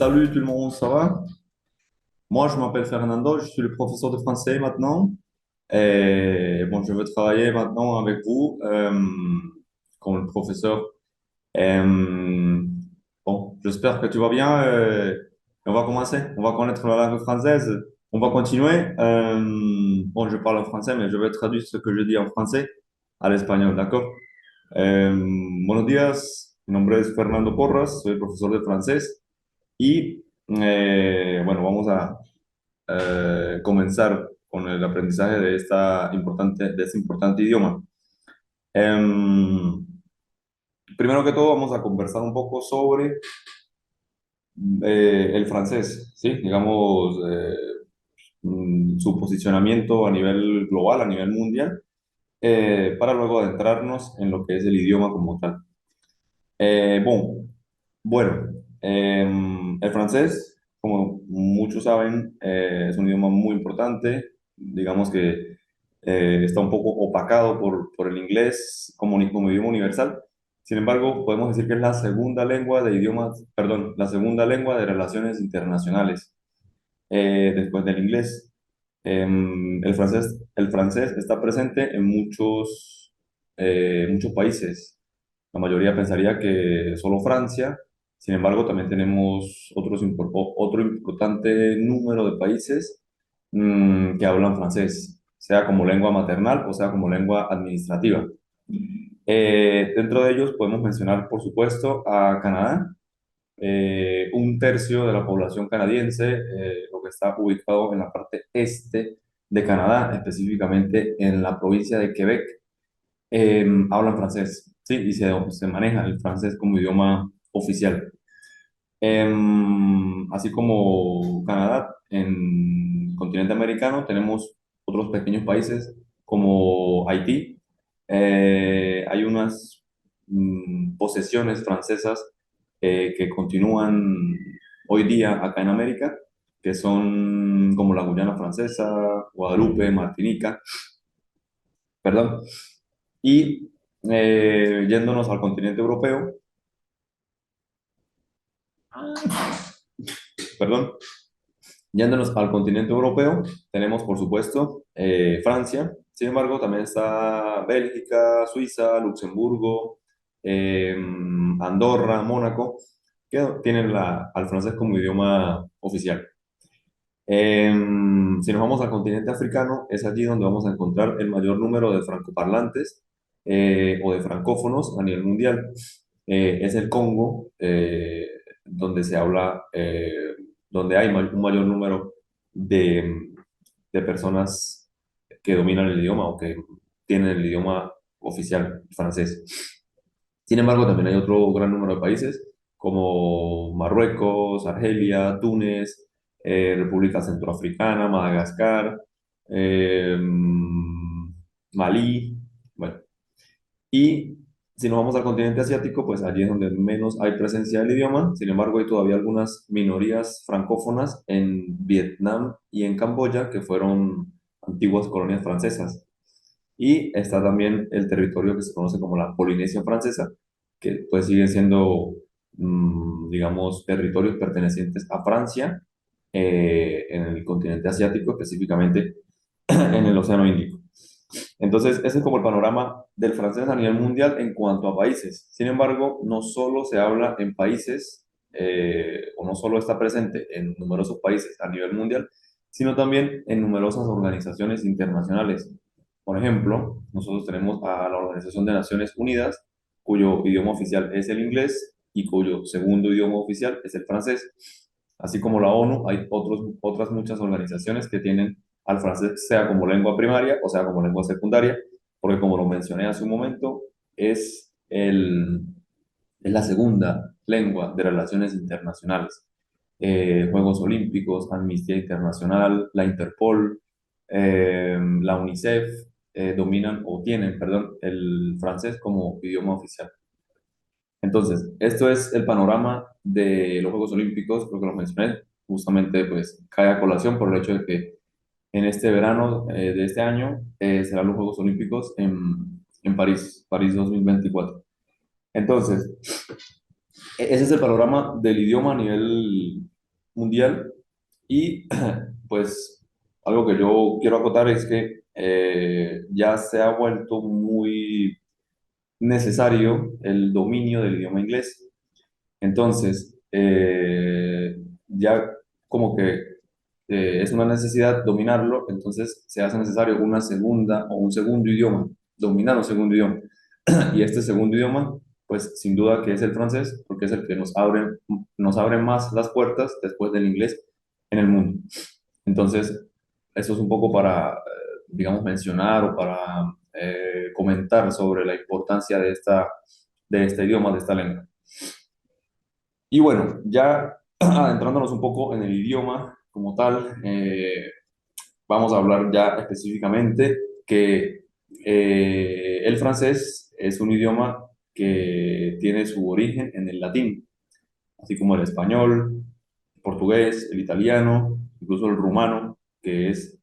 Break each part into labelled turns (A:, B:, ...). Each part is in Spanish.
A: Salut tout le monde, ça va? Moi, je m'appelle Fernando, je suis le professeur de français maintenant. Et bon, je veux travailler maintenant avec vous comme le professeur. Euh, bon, j'espère que tu vas bien. On va commencer. On va connaître la langue française. On va continuer. Bon, je parle en français, mais je vais traduire ce que je dis en français à l'espagnol, d'accord? Buenos días, mi nombre es Fernando Porras, soy profesor de francés. Y bueno, vamos a comenzar con el aprendizaje de este importante idioma. Em, Primero que todo, vamos a conversar un poco sobre el francés, ¿sí? Digamos, su posicionamiento a nivel global, a nivel mundial, para luego adentrarnos en lo que es el idioma como tal. Bon, bueno, el francés, como muchos saben, es un idioma muy importante. Digamos que está un poco opacado por el inglés como idioma universal. Sin embargo, podemos decir que es la segunda lengua de idiomas, perdón, la segunda lengua de relaciones internacionales después del inglés. El francés está presente en muchos países. La mayoría pensaría que solo Francia. Sin embargo, también tenemos otro importante número de países que hablan francés, sea como lengua maternal o sea como lengua administrativa. Dentro de ellos podemos mencionar, por supuesto, a Canadá. Un tercio de la población canadiense, lo que está ubicado en la parte este de Canadá, específicamente en la provincia de Quebec, hablan francés, ¿sí? Y se maneja el francés como idioma oficial. Así como Canadá, en el continente americano tenemos otros pequeños países como Haití. Hay unas posesiones francesas que continúan hoy día acá en América, que son como la Guyana Francesa, Guadalupe, Martinica, perdón. Y yéndonos al continente europeo, perdón, yéndonos al continente europeo, tenemos por supuesto Francia. Sin embargo, también está Bélgica, Suiza, Luxemburgo, eh, Andorra, Mónaco, que tienen al francés como idioma oficial. Si nos vamos al continente africano, es allí donde vamos a encontrar el mayor número de francoparlantes o de francófonos a nivel mundial. Es el Congo, donde se habla, donde hay un mayor número de, de personas que dominan el idioma o que tienen el idioma oficial francés. Sin embargo, también hay otro gran número de países como Marruecos, Argelia, Túnez, República Centroafricana, Madagascar, Malí, bueno. Y si nos vamos al continente asiático, pues allí es donde menos hay presencia del idioma. Sin embargo, hay todavía algunas minorías francófonas en Vietnam y en Camboya que fueron antiguas colonias francesas. Y está también el territorio que se conoce como la Polinesia Francesa, que pues siguen siendo, digamos, territorios pertenecientes a Francia en el continente asiático, específicamente en el Océano Índico. Entonces, ese es como el panorama del francés a nivel mundial en cuanto a países. Sin embargo, no solo se habla en países, o no solo está presente en numerosos países a nivel mundial, sino también en numerosas organizaciones internacionales. Por ejemplo, nosotros tenemos a la Organización de Naciones Unidas, cuyo idioma oficial es el inglés y cuyo segundo idioma oficial es el francés. Así como la ONU, hay otras muchas organizaciones que tienen al francés sea como lengua primaria o sea como lengua secundaria, porque como lo mencioné hace un momento, es la segunda lengua de relaciones internacionales. Juegos Olímpicos, Amnistía Internacional, la Interpol, la UNICEF dominan o tienen, perdón, el francés como idioma oficial. Entonces, esto es el panorama de los Juegos Olímpicos, creo que lo mencioné, justamente pues cae a colación por el hecho de que en este verano de este año serán los Juegos Olímpicos en París, París 2024. Entonces, ese es el panorama del idioma a nivel, mundial y pues algo que yo quiero acotar es que ya se ha vuelto muy necesario el dominio del idioma inglés. Entonces, ya como que es una necesidad dominarlo, entonces se hace necesario una segunda o un segundo idioma, dominar un segundo idioma. Y este segundo idioma, pues sin duda que es el francés, porque es el que nos abre más las puertas después del inglés en el mundo. Entonces, eso es un poco para, digamos, mencionar o para comentar sobre la importancia de este idioma, de esta lengua. Y bueno, ya adentrándonos un poco en el idioma como tal, vamos a hablar ya específicamente que el francés es un idioma que tiene su origen en el latín, así como el español, el portugués, el italiano, incluso el rumano, que es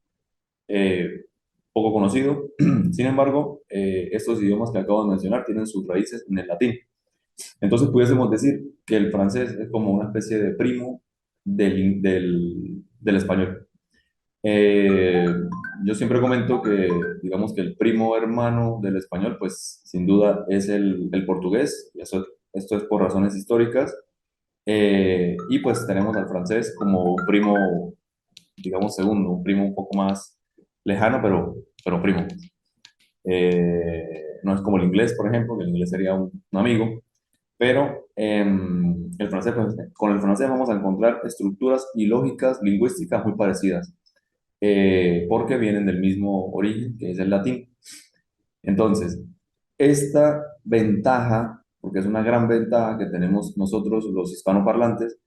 A: poco conocido. Sin embargo, estos idiomas que acabo de mencionar tienen sus raíces en el latín. Entonces pudiésemos decir que el francés es como una especie de primo del español. Eh, yo siempre comento que, digamos que el primo hermano del español, pues sin duda es el portugués, y esto es por razones históricas, y pues tenemos al francés como un primo, digamos, segundo, un primo un poco más lejano, pero primo. No es como el inglés, por ejemplo, que el inglés sería un amigo, pero el francés, pues, con el francés vamos a encontrar estructuras y lógicas lingüísticas muy parecidas, porque vienen del mismo origen, que es el latín. Entonces, esta ventaja, porque es una gran ventaja que tenemos nosotros los hispanoparlantes,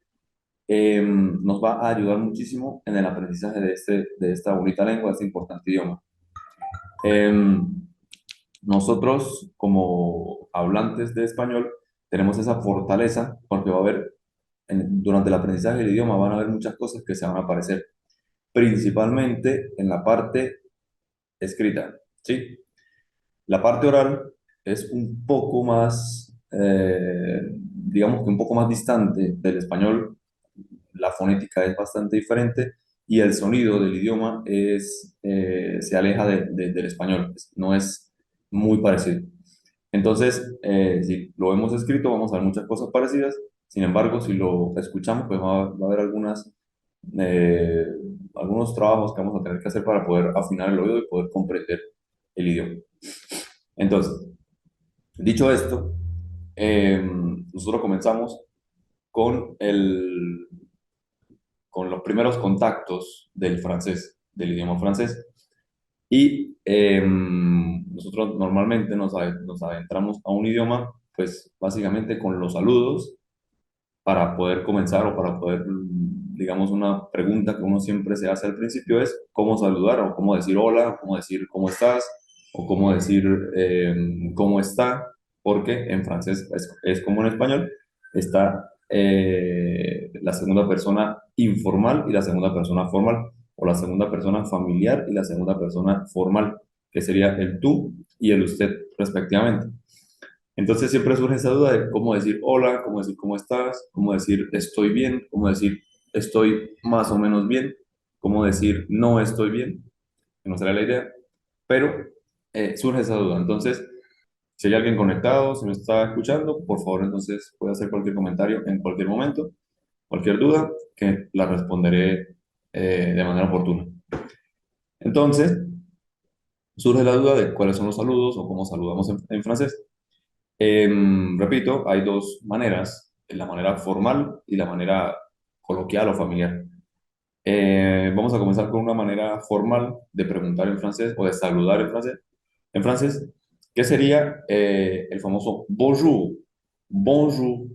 A: nos va a ayudar muchísimo en el aprendizaje de esta bonita lengua, de este importante idioma. Em, Nosotros, como hablantes de español, tenemos esa fortaleza porque va a haber, durante el aprendizaje del idioma, van a haber muchas cosas que se van a aparecer, principalmente en la parte escrita, ¿sí? La parte oral es un poco más, digamos que un poco más distante del español, la fonética es bastante diferente y el sonido del idioma se aleja del español, no es muy parecido. Entonces, si lo hemos escrito, vamos a ver muchas cosas parecidas. Sin embargo, si lo escuchamos, pues va a haber eh, algunos trabajos que vamos a tener que hacer para poder afinar el oído y poder comprender el idioma. Entonces, dicho esto, nosotros comenzamos con, con los primeros contactos del francés, del idioma francés. Y nosotros normalmente nos adentramos a un idioma, pues básicamente con los saludos para poder comenzar o para poder, digamos, una pregunta que uno siempre se hace al principio es cómo saludar o cómo decir hola, o cómo decir cómo estás o cómo decir cómo está, porque en francés es como en español, está la segunda persona informal y la segunda persona formal, o la segunda persona familiar y la segunda persona formal, que sería el tú y el usted respectivamente. Entonces siempre surge esa duda de cómo decir hola, cómo decir cómo estás, cómo decir estoy bien, cómo decir estoy más o menos bien, cómo decir no estoy bien, que no será la idea, pero surge esa duda. Entonces, si hay alguien conectado, si me está escuchando, por favor, entonces puede hacer cualquier comentario en cualquier momento, cualquier duda, que la responderé de manera oportuna. Entonces, surge la duda de cuáles son los saludos o cómo saludamos en francés. Repito, hay dos maneras, la manera formal y la manera coloquial o familiar. Vamos a comenzar con una manera formal de preguntar en francés o de saludar en francés, que sería el famoso bonjour. Bonjour.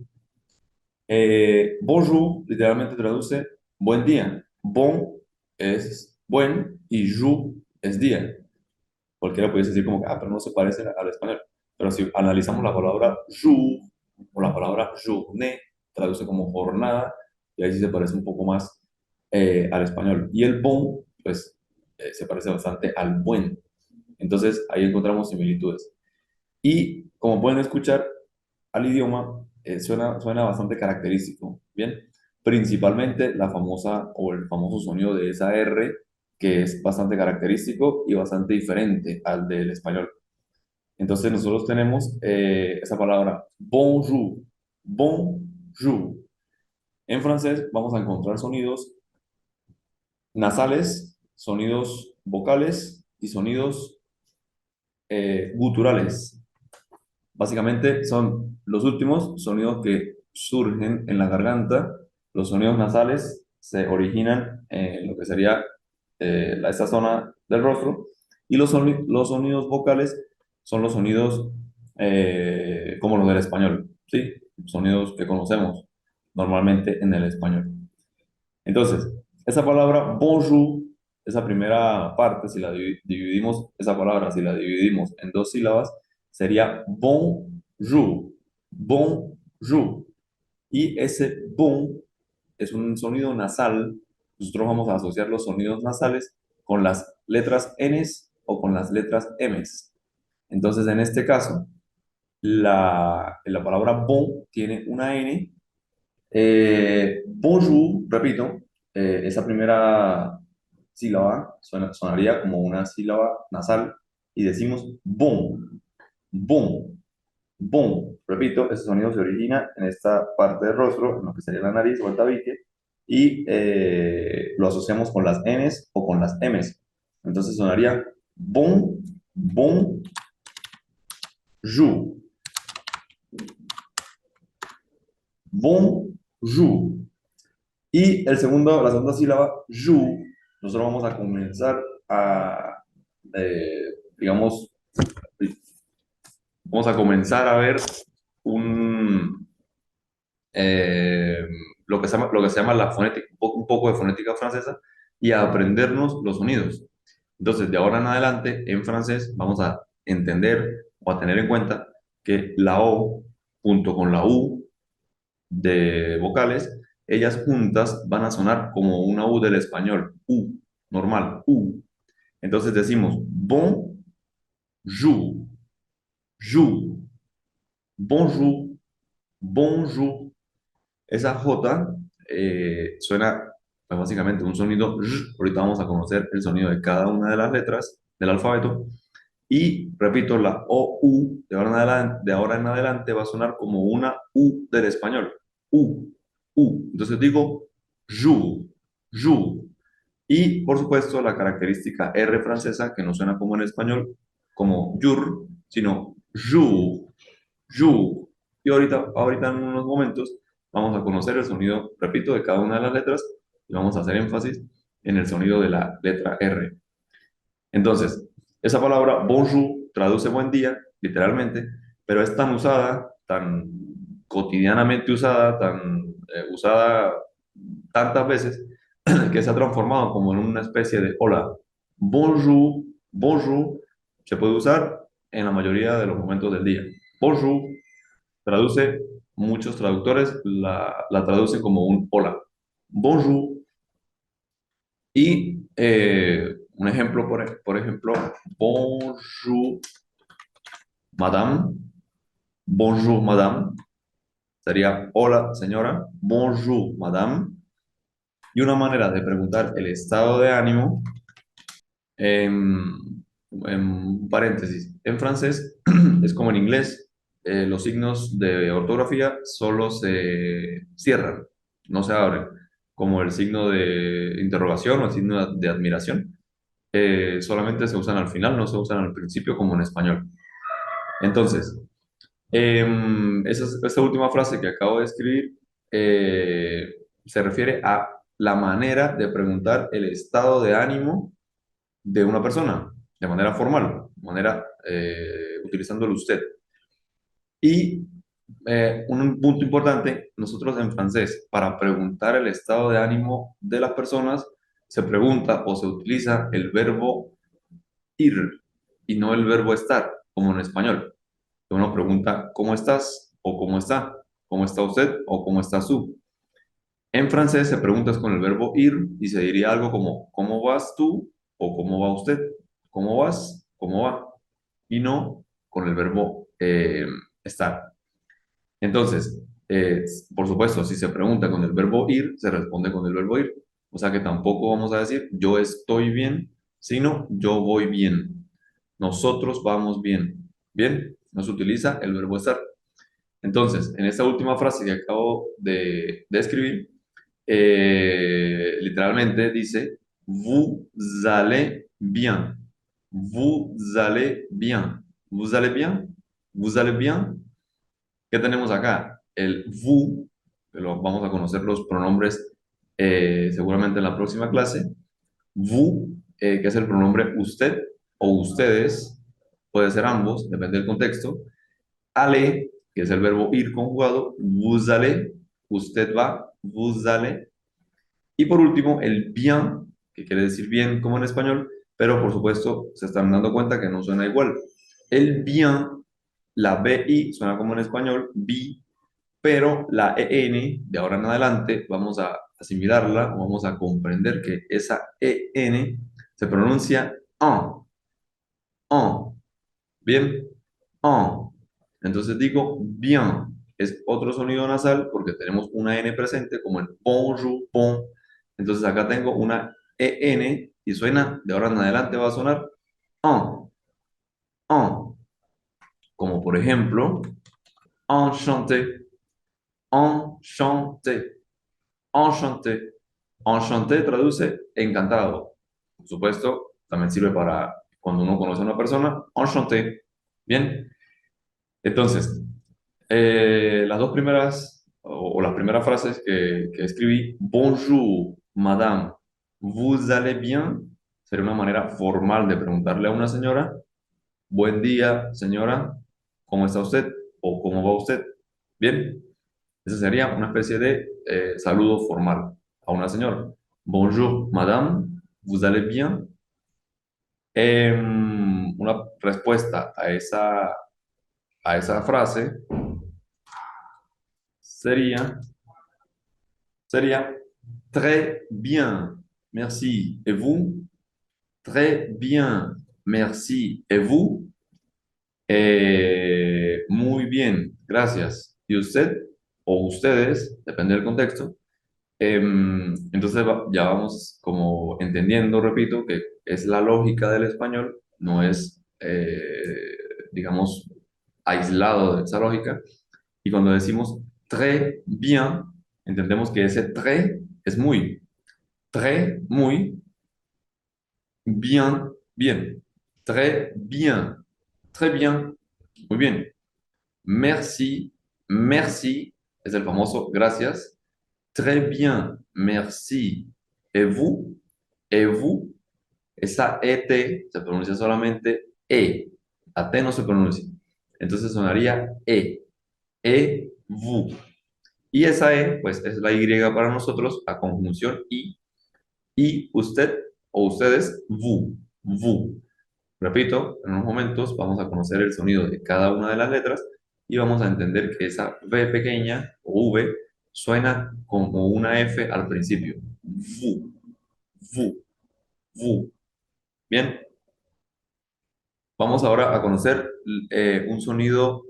A: Bonjour literalmente traduce buen día. Bon es buen y jour es día. Cualquiera puede decir como que, pero no se parece al español. Pero si analizamos la palabra jour o la palabra journée, traduce como jornada, y ahí sí se parece un poco más al español. Y el bon, pues, se parece bastante al buen. Entonces, ahí encontramos similitudes. Y como pueden escuchar, al idioma suena bastante característico, ¿bien? principalmente la famosa o el famoso sonido de esa R, que es bastante característico y bastante diferente al del español. Entonces nosotros tenemos esa palabra bonjour, bonjour. En francés vamos a encontrar sonidos nasales, sonidos vocales y sonidos guturales. Básicamente son los últimos sonidos que surgen en la garganta. Los sonidos nasales se originan en lo que sería esta zona del rostro y los sonidos vocales son los sonidos como los del español, ¿sí? Sonidos que conocemos normalmente en el español. Entonces, esa palabra bonjour, esa primera parte, si la dividimos, esa palabra, si la dividimos en dos sílabas, sería bonjour, bonjour. Y ese bon es un sonido nasal. Nosotros vamos a asociar los sonidos nasales con las letras Ns o con las letras Ms. Entonces, en este caso, la palabra bon tiene una N. Bonjour, repito, esa primera sílaba sonaría como una sílaba nasal y decimos bon, bon, bon. Repito, ese sonido se origina en esta parte del rostro, en lo que sería la nariz o el tabique, y lo asociamos con las Ns o con las Ms. Entonces sonaría bon, bon, jour, bonjour. Y la segunda sílaba, you, nosotros vamos a comenzar a, digamos, vamos a comenzar a ver un, eh, lo que se llama la fonética, un poco de fonética francesa y a aprendernos los sonidos. Entonces, de ahora en adelante, en francés, vamos a entender o a tener en cuenta que la O junto con la U de vocales, ellas juntas van a sonar como una U del español, U, normal, U. Entonces decimos bon, jour, jour, bonjour, bonjour. Esa J suena pues, básicamente un sonido j. Ahorita vamos a conocer el sonido de cada una de las letras del alfabeto. Y repito, la O, U de ahora en adelante va a sonar como una U del español. U, U. Entonces digo jour, jour. Y por supuesto la característica R francesa que no suena como en español, como jour, sino jour, jour. Y ahorita en unos momentos vamos a conocer el sonido, repito, de cada una de las letras y vamos a hacer énfasis en el sonido de la letra R. Entonces, esa palabra bonjour traduce buen día, literalmente, pero es tan usada, tan cotidianamente usada, tan usada tantas veces, que se ha transformado como en una especie de hola. Bonjour, bonjour, se puede usar en la mayoría de los momentos del día. Bonjour traduce, muchos traductores la traducen como un hola. Bonjour. Y un ejemplo, por ejemplo, bonjour, madame. Bonjour, madame. Sería hola, señora. Bonjour, madame. Y una manera de preguntar el estado de ánimo, en paréntesis, en francés es como en inglés. Los signos de ortografía solo se cierran, no se abren, como el signo de interrogación o el signo de admiración. Solamente se usan al final, no se usan al principio como en español. Entonces, esta última frase que acabo de escribir se refiere a la manera de preguntar el estado de ánimo de una persona, de manera formal, de manera utilizándolo usted. Y un punto importante, nosotros en francés, para preguntar el estado de ánimo de las personas, se pregunta o se utiliza el verbo ir y no el verbo estar, como en español. Uno pregunta, ¿cómo estás? O ¿cómo está? ¿Cómo está usted? O ¿cómo está tú? En francés se pregunta es con el verbo ir y se diría algo como, ¿cómo vas tú? O ¿cómo va usted? ¿Cómo vas? ¿Cómo va? Y no con el verbo estar. Entonces, Por supuesto, si se pregunta con el verbo ir, se responde con el verbo ir. O sea que tampoco vamos a decir yo estoy bien, sino yo voy bien. Nosotros vamos bien. Bien, no se utiliza el verbo estar. Entonces, en esta última frase que acabo de escribir, literalmente dice, vous allez bien. Vous allez bien. Vous allez bien. Vous allez bien. ¿Qué tenemos acá? El vous, que lo vamos a conocer los pronombres seguramente en la próxima clase. Vous, que es el pronombre usted o ustedes, puede ser ambos, depende del contexto. Aller, que es el verbo ir conjugado, vous allez, usted va, vous allez. Y por último, el bien, que quiere decir bien como en español, pero por supuesto se están dando cuenta que no suena igual. El bien, la BI suena como en español, bi, pero la EN, de ahora en adelante, vamos a asimilarla o vamos a comprender que esa EN se pronuncia en, bien, en. Entonces digo bien, es otro sonido nasal porque tenemos una N presente como el bonjour, bon. Entonces acá tengo una EN y suena, de ahora en adelante va a sonar en, como por ejemplo, enchanté, enchanté. Enchanté. Enchanté traduce encantado. Por supuesto, también sirve para cuando uno conoce a una persona. Enchanté. Bien. Entonces, las dos primeras o las primeras frases que escribí, bonjour, madame, vous allez bien, sería una manera formal de preguntarle a una señora, buen día, señora, ¿cómo está usted? O ¿cómo va usted? Bien. Ese sería una especie de saludo formal a una señora. Bonjour, madame, vous allez bien? Una respuesta a esa frase sería, sería très bien, merci. Et vous? Très bien, merci. Et vous? Muy bien, gracias. ¿Y usted? O ustedes, depende del contexto. Entonces ya vamos como entendiendo, repito, que es la lógica del español, no es, digamos, aislado de esa lógica. Y cuando decimos très bien, entendemos que ese très es muy, très, muy, bien, bien, très bien, muy bien. Merci, merci, es el famoso gracias. Très bien, merci. Et vous? Et vous? Esa ET se pronuncia solamente E. La T no se pronuncia. Entonces sonaría E. Et vous. Y esa E, pues es la Y para nosotros, la conjunción I. Y usted o ustedes, vous. Vous. Repito, en unos momentos vamos a conocer el sonido de cada una de las letras y vamos a entender que esa V pequeña o V suena como una F al principio. Vous, vous, vous. Bien, vamos ahora a conocer un sonido,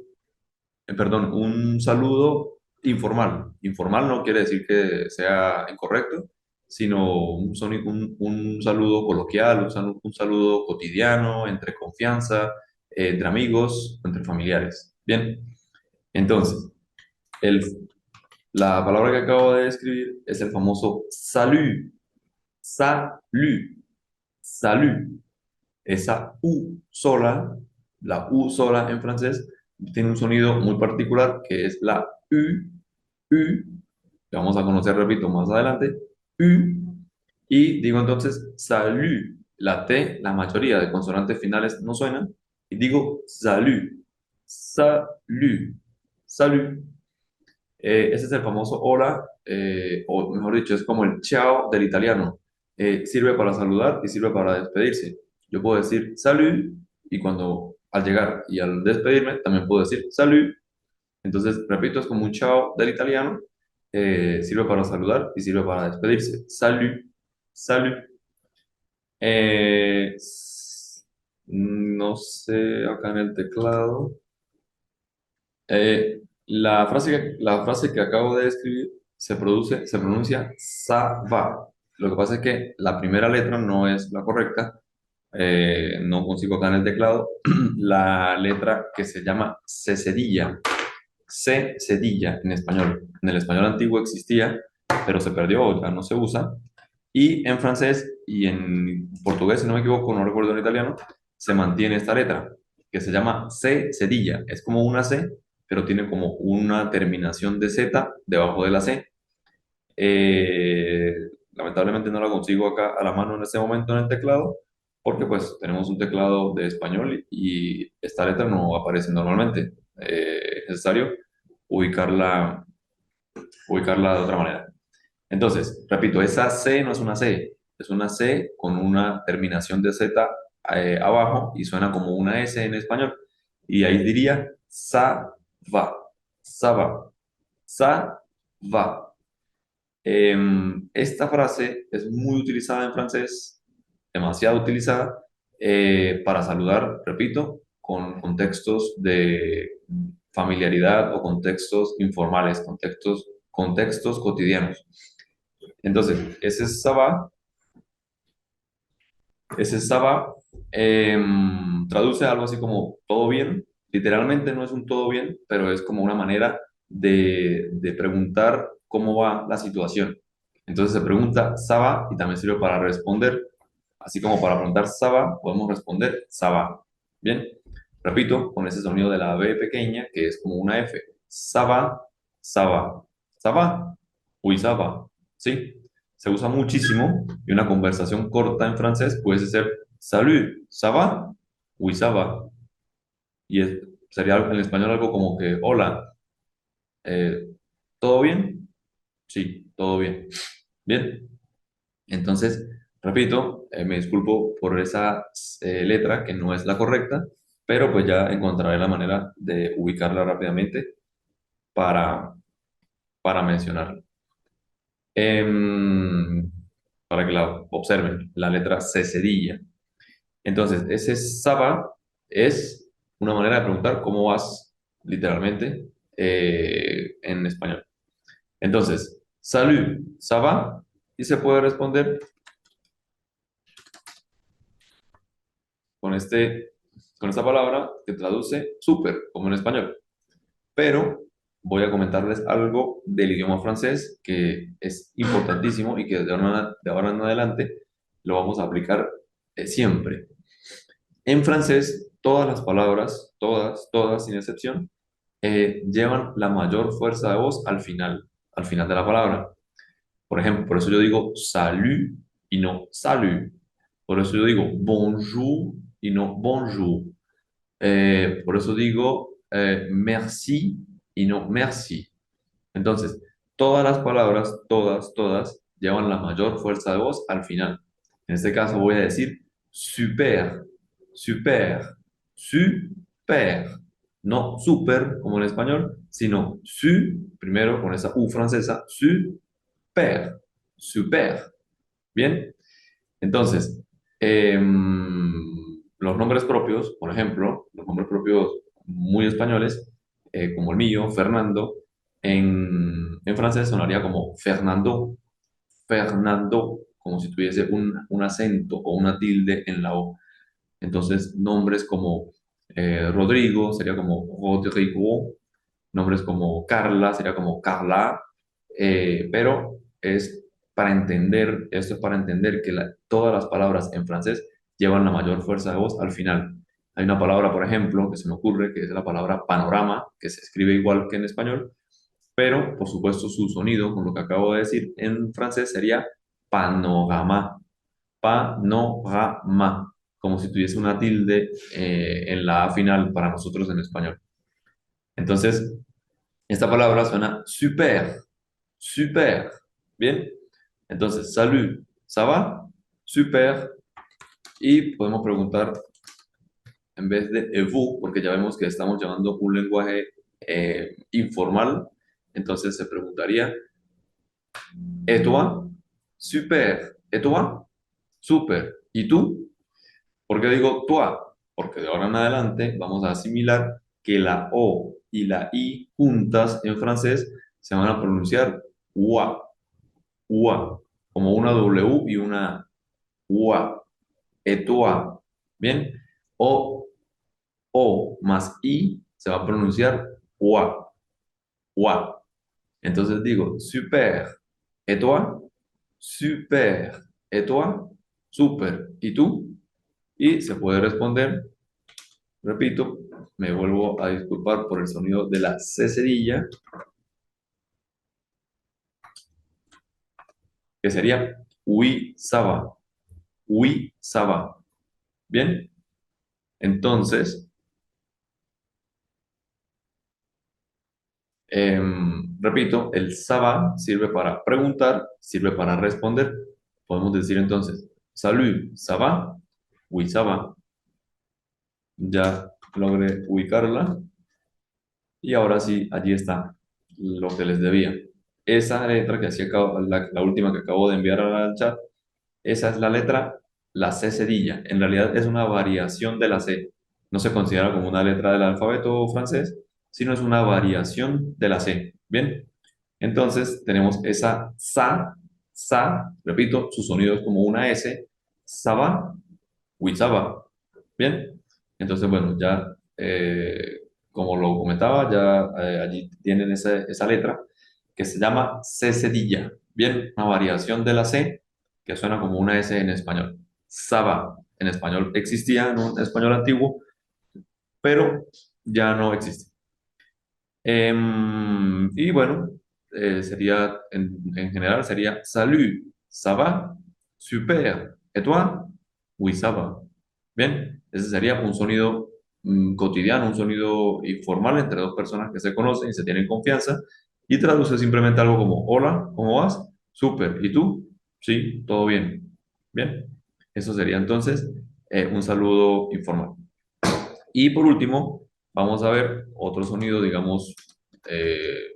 A: perdón, un saludo informal. Informal no quiere decir que sea incorrecto, sino un saludo coloquial, un saludo cotidiano, entre confianza, entre amigos, entre familiares. Bien, entonces, el, la palabra que acabo de describir es el famoso salut, salut, salut. Esa U sola, la U sola en francés, tiene un sonido muy particular que es la U, que vamos a conocer, repito, más adelante, U, y digo entonces salut, la T, la mayoría de consonantes finales no suenan, y digo salut, salut, salut. Ese es el famoso hola, o mejor dicho, es como el ciao del italiano. Sirve para saludar y sirve para despedirse. Yo puedo decir salut y cuando al llegar y al despedirme también puedo decir salut. Entonces, repito, es como un ciao del italiano. Sirve para saludar y sirve para despedirse. Salut, salut. No sé, acá en el teclado. La frase que acabo de escribir se pronuncia ça va. Lo que pasa es que la primera letra no es la correcta, no consigo acá en el teclado la letra que se llama cedilla, C cedilla en español. En el español antiguo existía, pero se perdió, ya no se usa. Y en francés y en portugués, si no me equivoco, no recuerdo en italiano, se mantiene esta letra, que se llama C cedilla. Es como una C, pero tiene como una terminación de Z debajo de la C. Eh, Lamentablemente no la consigo acá a la mano en este momento en el teclado, porque pues tenemos un teclado de español y esta letra no aparece normalmente. Es necesario ubicarla, ubicarla de otra manera. Entonces, repito, esa C no es una C, es una C con una terminación de Z abajo y suena como una S en español. Y ahí diría sa va, sa va, sa va. Esta frase es muy utilizada en francés, demasiado utilizada, para saludar, repito, con contextos de familiaridad o contextos informales, contextos cotidianos. Entonces, ese Saba traduce algo así como todo bien. Literalmente no es un todo bien, pero es como una manera de preguntar cómo va la situación. Entonces se pregunta Saba y también sirve para responder. Así como para preguntar Saba, podemos responder Saba. Bien, repito, con ese sonido de la B pequeña, que es como una F. Saba, Saba, Saba, uy, Saba. ¿Sí? Se usa muchísimo y una conversación corta en francés puede ser Salut, ¿ça va? Oui, ça va. Y sería en español algo como que, hola, eh, ¿todo bien? Sí, todo bien. Bien, entonces, repito, me disculpo por esa letra que no es la correcta, pero pues ya encontraré la manera de ubicarla rápidamente para, para mencionarla. Em, para que la observen, la letra C cedilla. Entonces, ese Saba es una manera de preguntar cómo vas, literalmente, en español. Entonces, salut, ¿ça va? Y se puede responder con, con esta palabra que traduce súper, como en español. Pero voy a comentarles algo del idioma francés que es importantísimo y que de ahora en adelante lo vamos a aplicar siempre. En francés, todas las palabras, todas sin excepción, llevan la mayor fuerza de voz al final de la palabra. Por ejemplo, por eso yo digo salut y no salut. Por eso yo digo bonjour y no bonjour. Por eso digo merci y no merci. Entonces, todas las palabras, todas, llevan la mayor fuerza de voz al final. En este caso voy a decir super, super, super. No super como en español, sino su, primero con esa U francesa, super, super. Bien, entonces, los nombres propios, por ejemplo, los nombres propios muy españoles, como el mío, Fernando, en francés sonaría como Fernando, Fernando, como si tuviese un acento o una tilde en la O. Entonces, nombres como Rodrigo sería como Rodrigo, nombres como Carla sería como Carla, pero esto es para entender que todas las palabras en francés llevan la mayor fuerza de voz al final. Hay una palabra, por ejemplo, que se me ocurre, que es la palabra panorama, que se escribe igual que en español, pero por supuesto su sonido, con lo que acabo de decir, en francés sería panorama, panorama, como si tuviese una tilde en la A final para nosotros en español. Entonces, esta palabra suena super, super. Bien, entonces, salut, ¿ça va? Super. Y podemos preguntar en vez de vous, porque ya vemos que estamos llevando un lenguaje informal, entonces se preguntaría, ¿et toi? Super. ¿Et toi? Super. ¿Y tú? ¿Por qué digo toi? Porque de ahora en adelante vamos a asimilar que la O y la I juntas en francés se van a pronunciar ua, ua, como una W y una ua, et toi, ¿bien? O más I se va a pronunciar ua, ua. Entonces digo, super, et toi, super, et toi, super, ¿y tú? Y se puede responder, repito, me vuelvo a disculpar por el sonido de la C cedilla, que sería oui, ça va, oui, ça va. Bien, entonces, repito, el ça va sirve para preguntar, sirve para responder. Podemos decir entonces, salut, ça va, oui, ça va. Ya logré ubicarla. Y ahora sí, allí está lo que les debía. Esa letra que así acabo, la última que acabo de enviar al chat, esa es la letra, la C cedilla. En realidad es una variación de la C. No se considera como una letra del alfabeto francés, sino es una variación de la C. Bien, entonces tenemos esa sa, repito, su sonido es como una S, ça va, oui, ça va. Bien, entonces, bueno, ya como lo comentaba, ya allí tienen esa letra que se llama C cedilla. Bien, una variación de la C que suena como una S en español. Saba en español existía en un español antiguo, pero ya no existe. Y bueno, sería en general sería salut, ça va, super, et toi? Oui, ça va. Bien, ese sería un sonido cotidiano, un sonido informal entre dos personas que se conocen y se tienen confianza y traduce simplemente algo como hola, ¿cómo vas? Super, ¿y tú? Sí, todo bien. Bien, eso sería entonces un saludo informal. Y por último, vamos a ver otro sonido, digamos, eh,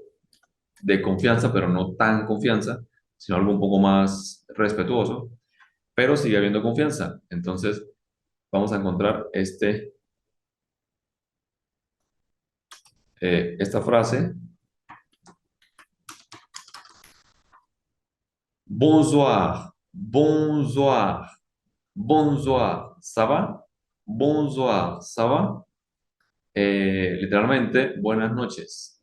A: de confianza, pero no tan confianza, sino algo un poco más respetuoso, pero sigue habiendo confianza. Entonces, vamos a encontrar esta frase. Bonsoir, bonsoir, bonsoir, ¿ça va? Bonsoir, ¿ça va? Literalmente, buenas noches.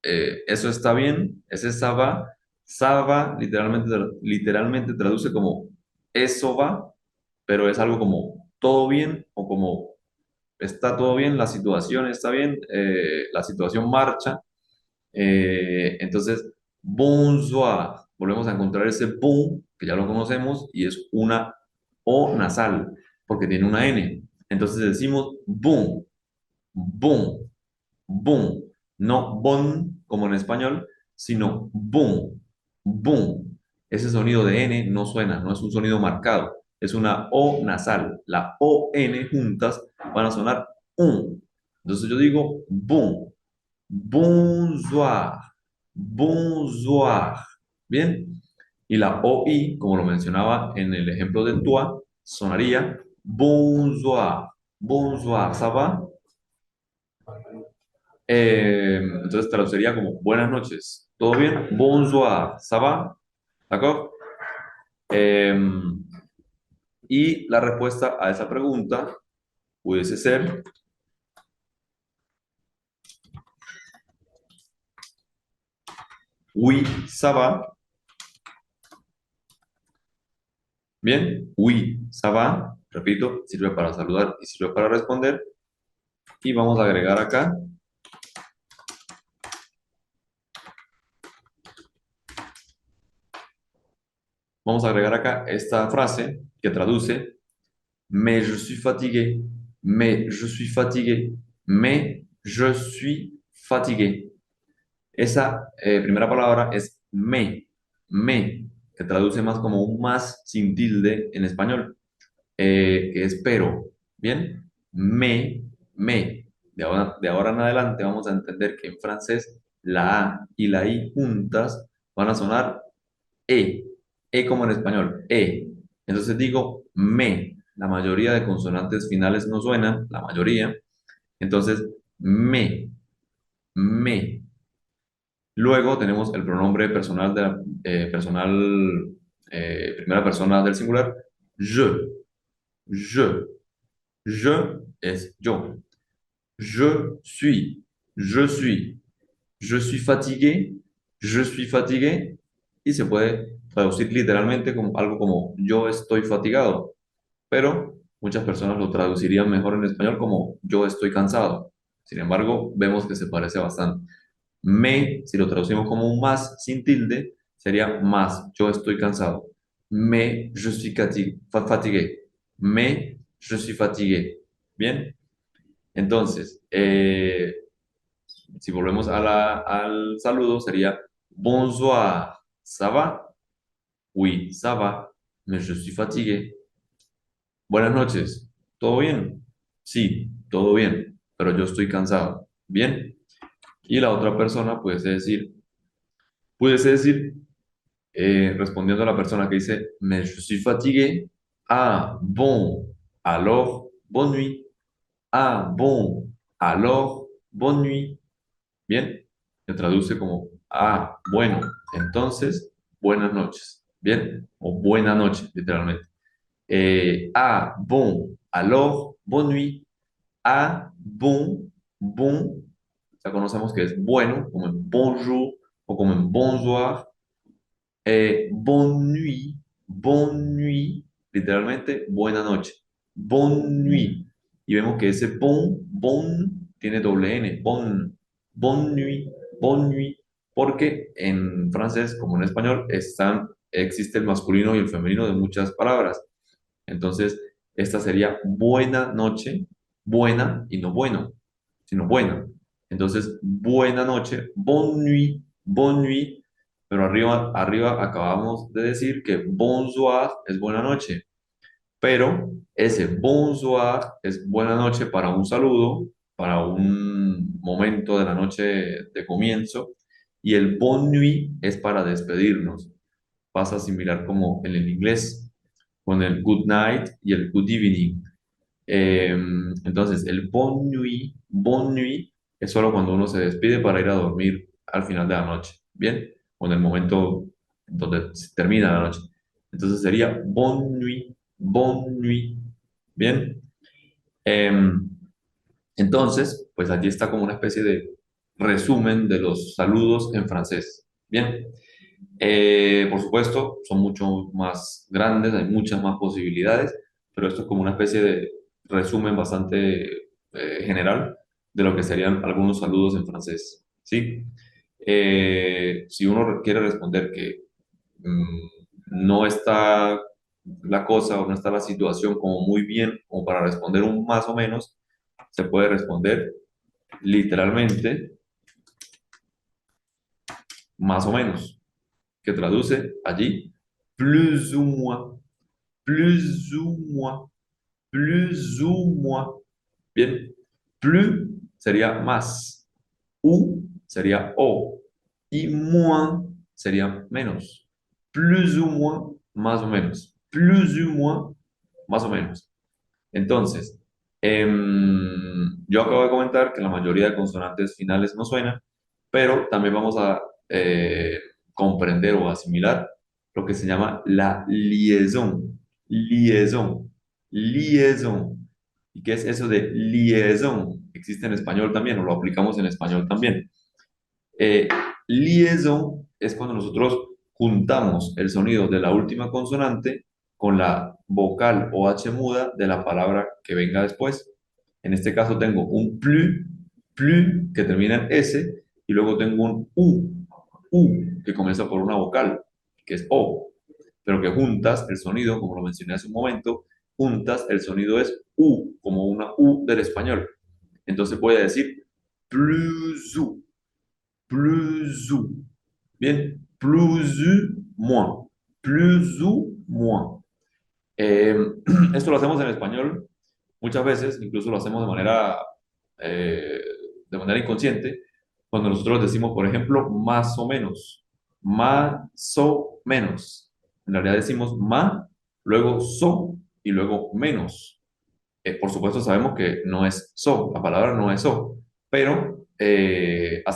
A: Eso está bien, ese Saba, Saba literalmente traduce como eso va, pero es algo como todo bien o como está todo bien, la situación está bien, la situación marcha. Entonces, bonsoir, volvemos a encontrar ese bon, que ya lo conocemos, y es una O nasal, porque tiene una N. Entonces decimos bon, bon. Boom, no bon como en español, sino boom, boom. Ese sonido de N no suena, no es un sonido marcado, es una O nasal. La O, N juntas van a sonar un. Entonces yo digo boom, bonsoir, bonsoir. Bien, y la O, I, como lo mencionaba en el ejemplo de toi, sonaría bonsoir, bonsoir, ¿ça va? Entonces traduciría como buenas noches. ¿Todo bien? Bonsoir. ¿Ça va? ¿D'accord? Y la respuesta a esa pregunta pudiese ser oui, ça va. Bien, oui, ça va. Repito, sirve para saludar y sirve para responder. Y vamos a agregar acá, esta frase que traduce mais je suis fatigué, mais je suis fatigué, mais je suis fatigué. Esa primera palabra es me, que traduce más como un más sin tilde en español, que es pero. Bien, me. De ahora en adelante vamos a entender que en francés la A y la I juntas van a sonar E, E como en español, E. Entonces digo me. La mayoría de consonantes finales no suenan, la mayoría. Entonces, me. Luego tenemos el pronombre personal de la primera persona del singular, je, je, je es yo. Je suis, je suis, je suis fatigué, je suis fatigué, y se puede traducir literalmente como algo como yo estoy fatigado, pero muchas personas lo traducirían mejor en español como yo estoy cansado. Sin embargo, vemos que se parece bastante. Me, si lo traducimos como un más sin tilde, sería más, yo estoy cansado. Me, je suis fatigué. Me, je suis fatigué. Bien, entonces, si volvemos a al saludo, sería bonsoir, ça va? Oui, ça va, mais je suis fatigué. Buenas noches, ¿todo bien? Sí, todo bien, pero yo estoy cansado. Bien. Y la otra persona puede decir, respondiendo a la persona que dice, mais je suis fatigué. Ah, bon, alors, bonne nuit. Ah, bon, alors, bonne nuit. Bien, se traduce como, ah, bueno, entonces, buenas noches. Bien, o buena noche, literalmente. Ah, bon, alors, bonne nuit. Ah, bon, bon, ya conocemos que es bueno, como en bonjour o como en bonsoir. Bonne nuit, literalmente buena noche. Bonne nuit. Y vemos que ese bon tiene doble N, bonne nuit, porque en francés, como en español, existe el masculino y el femenino de muchas palabras. Entonces, esta sería buena noche, buena y no bueno, sino buena. Entonces, buena noche, bonne nuit, pero arriba acabamos de decir que bonsoir es buena noche, pero ese bonsoir es buena noche para un saludo, para un momento de la noche de comienzo, y el bonne nuit es para despedirnos. Pasa similar como en el inglés, con el good night y el good evening. Eh, entonces, el bonne nuit es solo cuando uno se despide para ir a dormir al final de la noche, ¿bien? O en el momento donde se termina la noche. Entonces sería bonne nuit, ¿bien? Entonces, pues allí está como una especie de resumen de los saludos en francés, ¿bien? Por supuesto, son mucho más grandes, hay muchas más posibilidades, pero esto es como una especie de resumen bastante general de lo que serían algunos saludos en francés, ¿sí? Si uno quiere responder que no está la cosa o no está la situación como muy bien como para responder un más o menos, se puede responder literalmente más o menos, que traduce allí plus ou moins, plus ou moins, plus ou moins. Bien, plus sería más, ou sería o, y moins sería menos. Plus ou moins, más o menos. Plus ou moins, más o menos. Entonces, yo acabo de comentar que la mayoría de consonantes finales no suenan, pero también vamos a comprender o asimilar lo que se llama la liaison. Liaison. Liaison. ¿Y qué es eso de liaison? Existe en español también, o lo aplicamos en español también. Eh, Liaison es cuando nosotros juntamos el sonido de la última consonante con la vocal o H muda de la palabra que venga después. En este caso tengo un plus que termina en S, y luego tengo un U que comienza por una vocal, que es O, pero que juntas el sonido, como lo mencioné hace un momento, juntas el sonido es U, como una U del español. Entonces voy a decir plus U, plus ou. Bien, plus ou moins. Plus ou moins. Eh, Esto lo hacemos en español muchas veces, incluso lo hacemos eh, de manera inconsciente, cuando nosotros decimos, por ejemplo, más o menos. Más o menos. En realidad decimos más, luego so y luego menos. Por supuesto sabemos que no es so, la palabra no es so, pero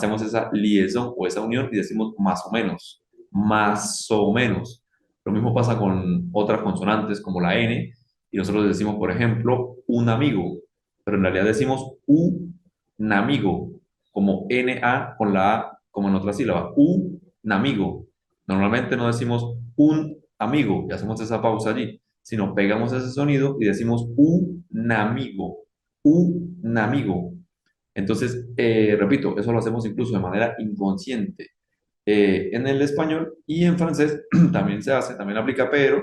A: hacemos esa liaison o esa unión y decimos más o menos, más o menos. Lo mismo pasa con otras consonantes como la N, y nosotros decimos, por ejemplo, un amigo, pero en realidad decimos un amigo, como N-A con la A como en otra sílaba, un amigo. Normalmente no decimos un amigo y hacemos esa pausa allí, sino pegamos ese sonido y decimos un amigo, un amigo. Entonces, repito, eso lo hacemos incluso de manera inconsciente en el español y en francés también se hace, también aplica, pero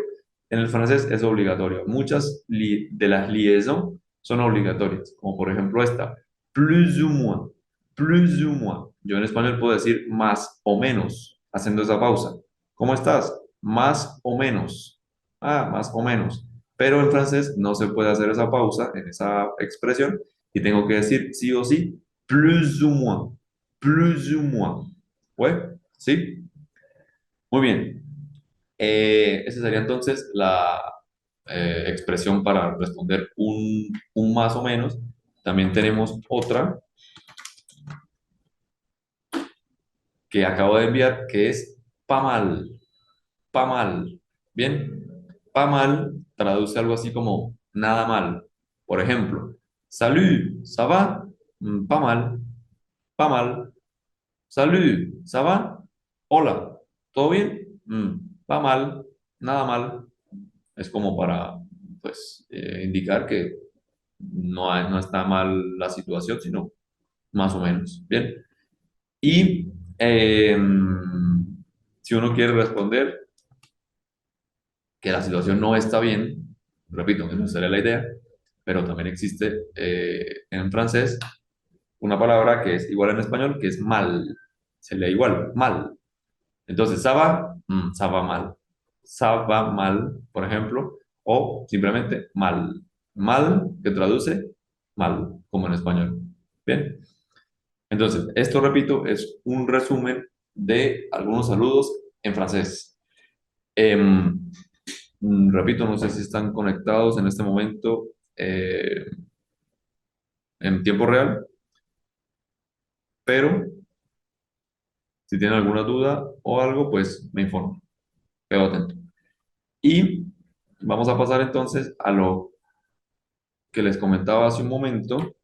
A: en el francés es obligatorio. Muchas de las liaisons son obligatorias, como por ejemplo esta, plus ou moins, plus ou moins. Yo en español puedo decir más o menos, haciendo esa pausa. ¿Cómo estás? Más o menos. Ah, más o menos. Pero en francés no se puede hacer esa pausa en esa expresión y tengo que decir sí o sí, plus ou moins, plus ou moins. ¿Fue? ¿Sí? Muy bien. Esa sería entonces la expresión para responder un más o menos. También tenemos otra que acabo de enviar que es pa mal. Pa mal. Bien. Pa mal traduce algo así como nada mal. Por ejemplo, salut, ¿ça va? Pa mal. Pa mal. Salut, ¿ça va? Hola, ¿todo bien? Va mal, nada mal. Es como para, pues, indicar que no está mal la situación, sino más o menos. Bien. Y si uno quiere responder que la situación no está bien, repito, que no sería la idea, pero también existe en francés una palabra que es igual en español, que es mal. Se lee igual, mal. Entonces, ça va mal. Ça va mal, por ejemplo, o simplemente mal. Mal, que traduce mal, como en español. Bien. Entonces, esto, repito, es un resumen de algunos saludos en francés. Em, repito, no sé si están conectados en este momento en tiempo real, pero si tienen alguna duda o algo, pues me informo. Quedo atento. Y vamos a pasar entonces a lo que les comentaba hace un momento,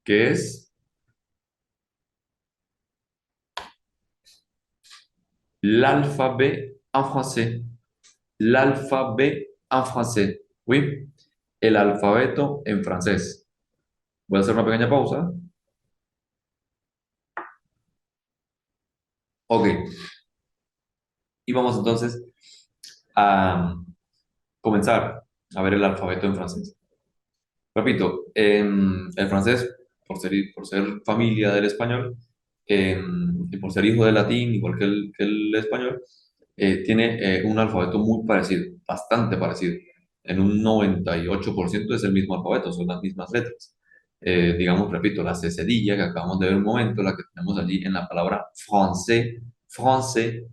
A: que es l'alphabet en français. L'alphabet en français. Oui, el alfabeto en francés. Voy a hacer una pequeña pausa. Ok, y vamos entonces a comenzar a ver el alfabeto en francés. Repito, el francés, por ser familia del español, y por ser hijo del latín, igual que el español, tiene un alfabeto muy parecido, bastante parecido. En un 98% es el mismo alfabeto, son las mismas letras. Digamos, repito, la C cedilla que acabamos de ver un momento, la que tenemos allí en la palabra français, français,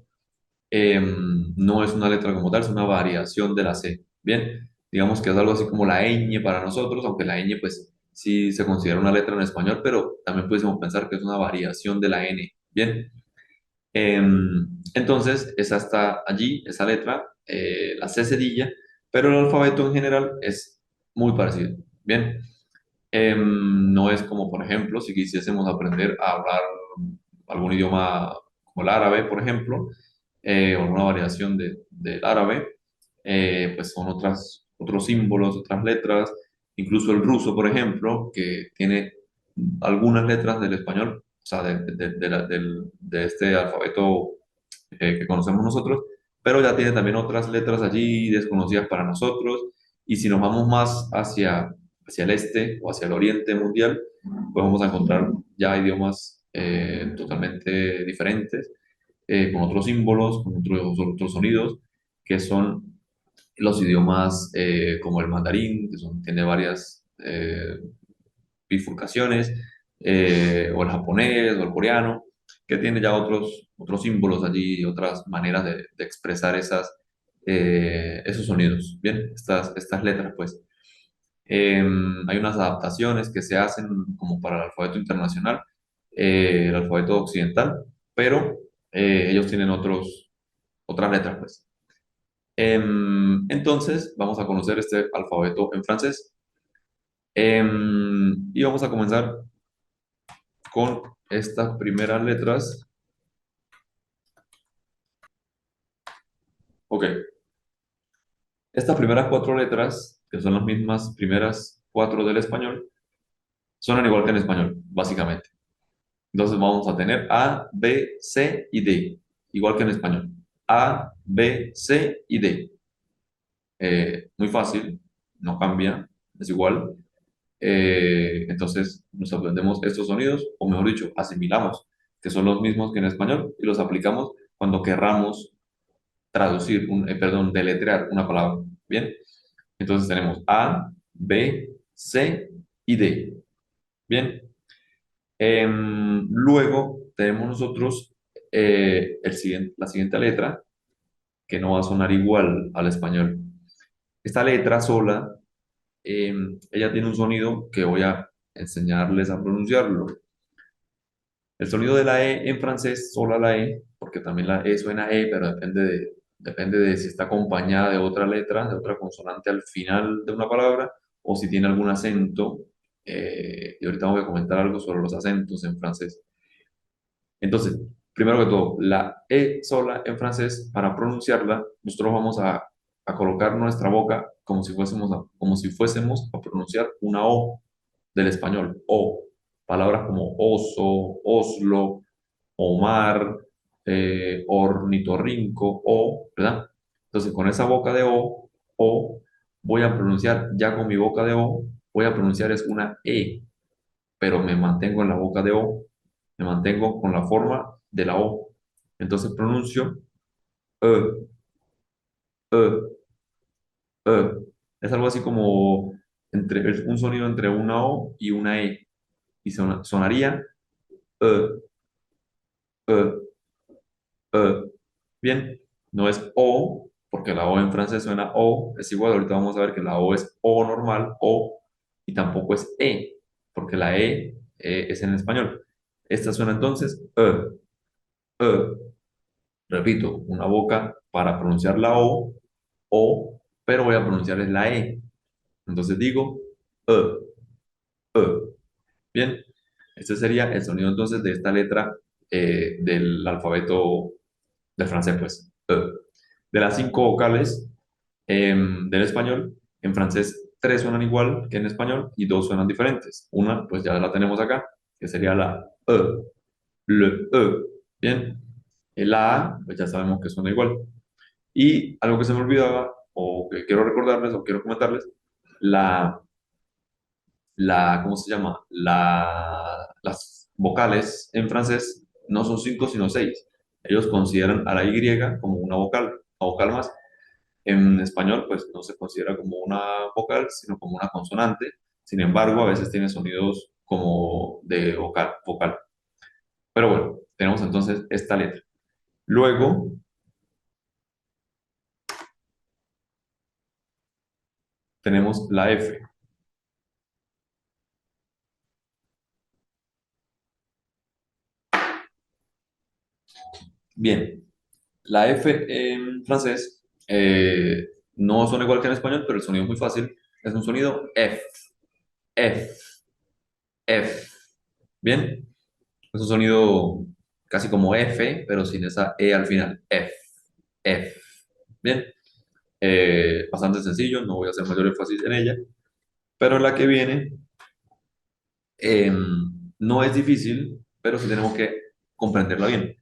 A: no es una letra como tal, es una variación de la C. Bien, digamos que es algo así como la ñ para nosotros, aunque la ñ pues sí se considera una letra en español, pero también pudiésemos pensar que es una variación de la N. Bien, entonces esa está allí, esa letra, la C cedilla, pero el alfabeto en general es muy parecido. Bien, no es como, por ejemplo, si quisiésemos aprender a hablar algún idioma como el árabe, por ejemplo, o alguna variación del árabe, pues son otros símbolos, otras letras, incluso el ruso, por ejemplo, que tiene algunas letras del español, o sea, de este alfabeto que conocemos nosotros, pero ya tiene también otras letras allí desconocidas para nosotros, y si nos vamos más hacia el este o hacia el oriente mundial, pues vamos a encontrar ya idiomas totalmente diferentes, con otros símbolos, con otros sonidos, que son los idiomas como el mandarín, tiene varias bifurcaciones, o el japonés o el coreano. que tiene ya otros símbolos allí, otras maneras de expresar esos sonidos. Bien, estas letras, pues. Hay unas adaptaciones que se hacen como para el alfabeto internacional, el alfabeto occidental, pero ellos tienen otras letras, pues. Entonces, vamos a conocer este alfabeto en francés. Y vamos a comenzar con estas primeras letras. Ok, estas primeras cuatro letras, que son las mismas primeras cuatro del español, suenan igual que en español, básicamente. Entonces vamos a tener A, B, C y D, igual que en español. A, B, C y D. Muy fácil, no cambia, es igual. Entonces nos aprendemos estos sonidos, o mejor dicho, asimilamos, que son los mismos que en español, y los aplicamos cuando querramos traducir, perdón, deletrear una palabra. Bien, entonces tenemos A, B, C y D. Bien, luego tenemos nosotros la siguiente letra, que no va a sonar igual al español. Esta letra sola, ella tiene un sonido que voy a enseñarles a pronunciarlo. El sonido de la E en francés, sola la E, porque también la E suena E, pero depende de si está acompañada de otra letra, de otra consonante al final de una palabra, o si tiene algún acento. Y ahorita voy a comentar algo sobre los acentos en francés. Entonces, primero que todo, la E sola en francés, para pronunciarla, nosotros vamos a colocar nuestra boca como si fuésemos a pronunciar una O del español. O, palabras como oso, oslo, omar, ornitorrinco, o, ¿verdad? Entonces, con esa boca de O, voy a pronunciar, ya con mi boca de O, voy a pronunciar es una E, pero me mantengo en la boca de O, me mantengo con la forma de la O. Entonces pronuncio E, E, E. Es algo así como es un sonido entre una O y una E. Y sonaría E, E, E. Bien, no es O, porque la O en francés suena O, es igual. Ahorita vamos a ver que la O es O normal, O, y tampoco es E, porque la E es en español. Esta suena entonces E, E. Repito, una boca para pronunciar la O, pero voy a pronunciar es la E. Entonces digo E, E. Bien, este sería el sonido entonces de esta letra del alfabeto del francés, pues. E. De las cinco vocales del español, en francés tres suenan igual que en español y dos suenan diferentes. Una, pues ya la tenemos acá, que sería la E, le E. Bien, la A, pues ya sabemos que suena igual. Y algo que se me olvidaba, o que quiero recordarles, o quiero comentarles, la, ¿cómo se llama? Las vocales en francés no son cinco, sino seis. Ellos consideran a la Y como una vocal más. En español, pues no se considera como una vocal, sino como una consonante. Sin embargo, a veces tiene sonidos como de vocal. Pero bueno, tenemos entonces esta letra. Luego tenemos la F. Bien, la F en francés no suena igual que en español, pero el sonido es muy fácil. Es un sonido F, F, F. Bien, es un sonido casi como F, pero sin esa E al final. F, F. Bien, bastante sencillo, no voy a hacer mayor énfasis en ella, pero la que viene eh, no es difícil, pero sí tenemos que comprenderla bien.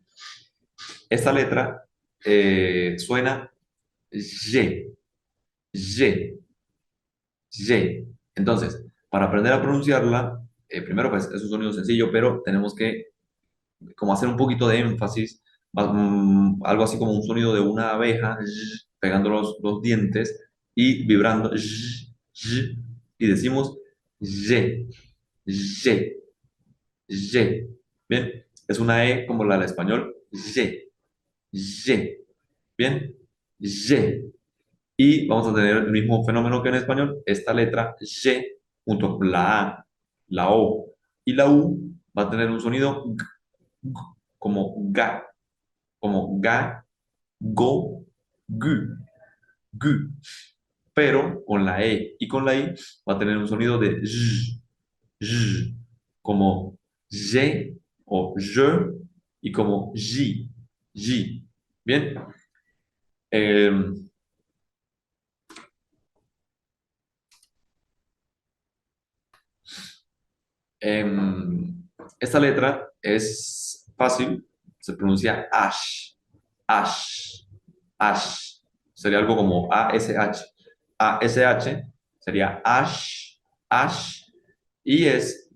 A: Esta letra suena Y, Y. Y. Entonces, para aprender a pronunciarla, primero pues es un sonido sencillo, pero tenemos que como hacer un poquito de énfasis, algo así como un sonido de una abeja, pegando los dientes y vibrando, y decimos Y, Y, Y. Bien, Es una E como la del español, Y, Y. Bien, Y. Y vamos a tener el mismo fenómeno que en español, esta letra Y junto con la A, la O y la U va a tener un sonido G, como ga, como ga, go, gu, gu. Pero con la E y con la I va a tener un sonido de Z, como je o je y como ji, ji. Bien. Em, em, esta letra es fácil, se pronuncia ash, ash, ash. Sería algo como ASH. ASH sería ash, ash, y es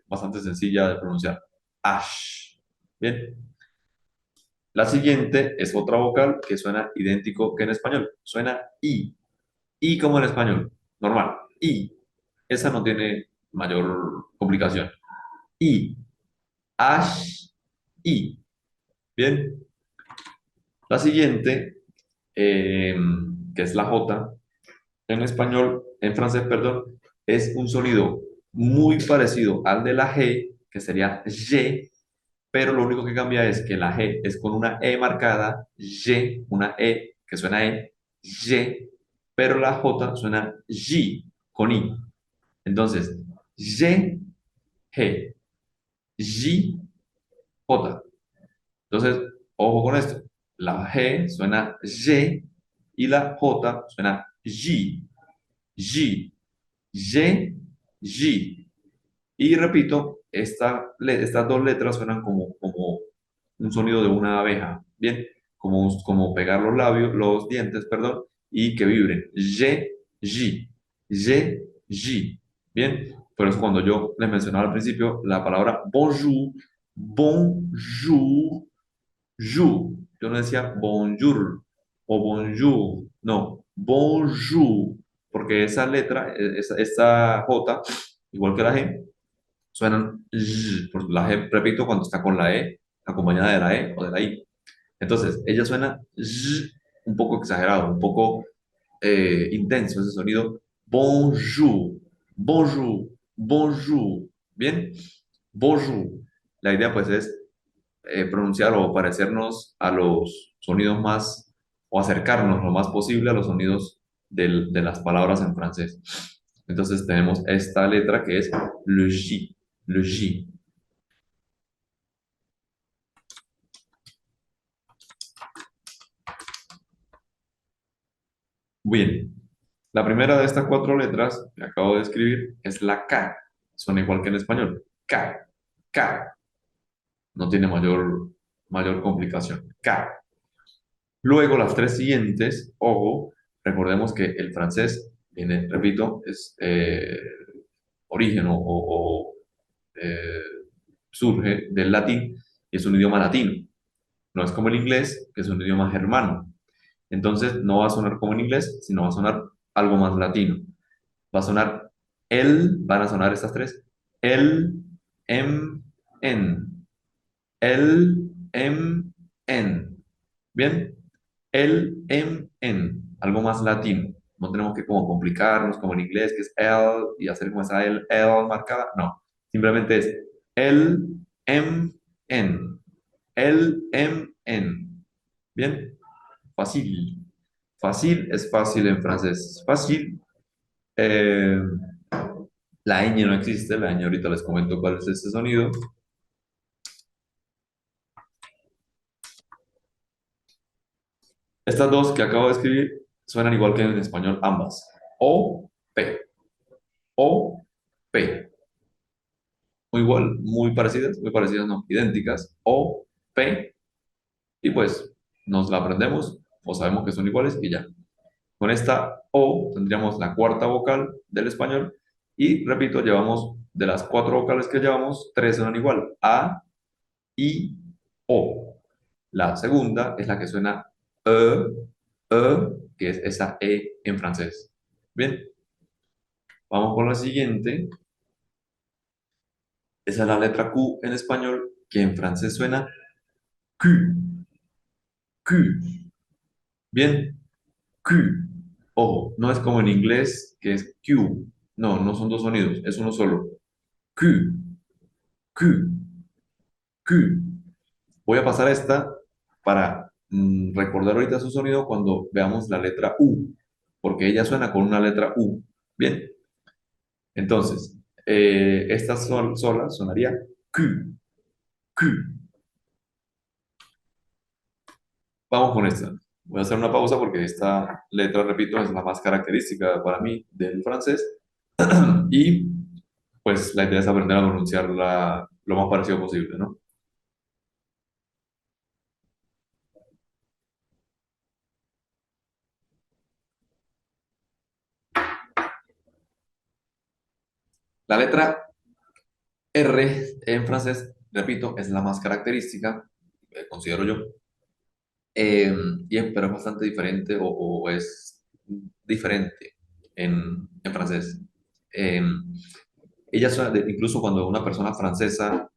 A: bastante sencilla de pronunciar. Ash. Bien. La siguiente es otra vocal que suena idéntico que en español. Suena I. I como en español. Normal. I. Esa no tiene mayor complicación. I. Ash. I. Bien. La siguiente, que es la J, en español, en francés, perdón, es un sonido muy parecido al de la G, que sería G, pero lo único que cambia es que la G es con una E marcada, Y, una E que suena Y, pero la J suena J, con I. Entonces, Y, G, J, J. Entonces, ojo con esto. La G suena Y y la J suena J, J, Y, J. Y repito, estas dos letras suenan como un sonido de una abeja, ¿bien? Como pegar los labios, los dientes, perdón, y que vibren. Y, J, Y, J, ¿bien? Por eso cuando yo les mencionaba al principio la palabra bonjour, bonjour, jour. Yo no decía bonjour o bonjour, no, bonjour, porque esa letra, esa J, igual que la G, suenan Z, por la G, repito, cuando está con la E, acompañada de la E o de la I. Entonces, ella suena Z, un poco exagerado, un poco intenso ese sonido. Bonjour, bonjour, bonjour. Bien, bonjour. La idea pues es pronunciar o parecernos a los sonidos más, o acercarnos lo más posible a los sonidos de las palabras en francés. Entonces tenemos esta letra que es le J, le J. Bien, la primera de estas cuatro letras que acabo de escribir es la K. Suena igual que en español. K, K. No tiene mayor complicación. K. Luego las tres siguientes, ojo, recordemos que el francés viene, repito, es origen eh, surge del latín y es un idioma latino. No es como el inglés, que es un idioma germano. Entonces no va a sonar como en inglés, sino va a sonar algo más latino. Va a sonar van a sonar estas tres. El, en. El, en. Bien. Algo más latino. No tenemos que como complicarnos como en inglés, que es el, y hacer como esa el marcada. No. Simplemente es el, en. En. Bien. Fácil. Fácil es fácil en francés. Fácil. Eh, la ñ no existe. La ñ ahorita les comento cuál es este sonido. Estas dos que acabo de escribir suenan igual que en español ambas. O, P. O, P. Muy igual, muy parecidas, no, idénticas. O, P. Y pues nos la aprendemos o sabemos que son iguales y ya. Con esta O tendríamos la cuarta vocal del español y repito, llevamos de las cuatro vocales que llevamos, tres suenan igual. A, I, O. La segunda es la que suena E, E, que es esa E en francés. Bien, vamos con la siguiente. Esa es la letra Q en español que en francés suena Q, Q. Bien, Q. Ojo, no es como en inglés que es Q. No, no son dos sonidos, es uno solo. Q, Q, Q. Voy a pasar esta para recordar ahorita su sonido cuando veamos la letra U, porque ella suena con una letra U. Bien, entonces, esta sola sonaría Q, Q. Vamos con esta. Voy a hacer una pausa porque esta letra, repito, es la más característica para mí del francés. Y pues la idea es aprender a pronunciarla lo más parecido posible, ¿no? La letra R en francés, repito, es la más característica, considero yo. Eh, pero es bastante diferente o es diferente en francés. Eh, ella suena, incluso cuando una persona francesa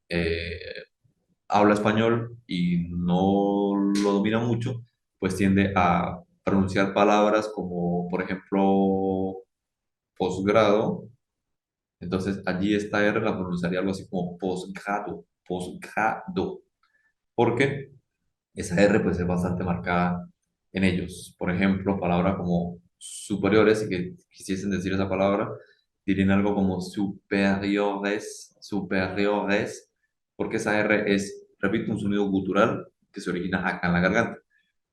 A: habla español y no lo domina mucho, pues tiende a pronunciar palabras como, por ejemplo, posgrado. Entonces allí esta R la pronunciaría algo así como posgrado, posgrado, porque esa R pues es bastante marcada en ellos. Por ejemplo, palabras como superiores, y que quisiesen decir esa palabra, dirían algo como superiores, superiores, porque esa R es, repito, un sonido gutural que se origina acá en la garganta.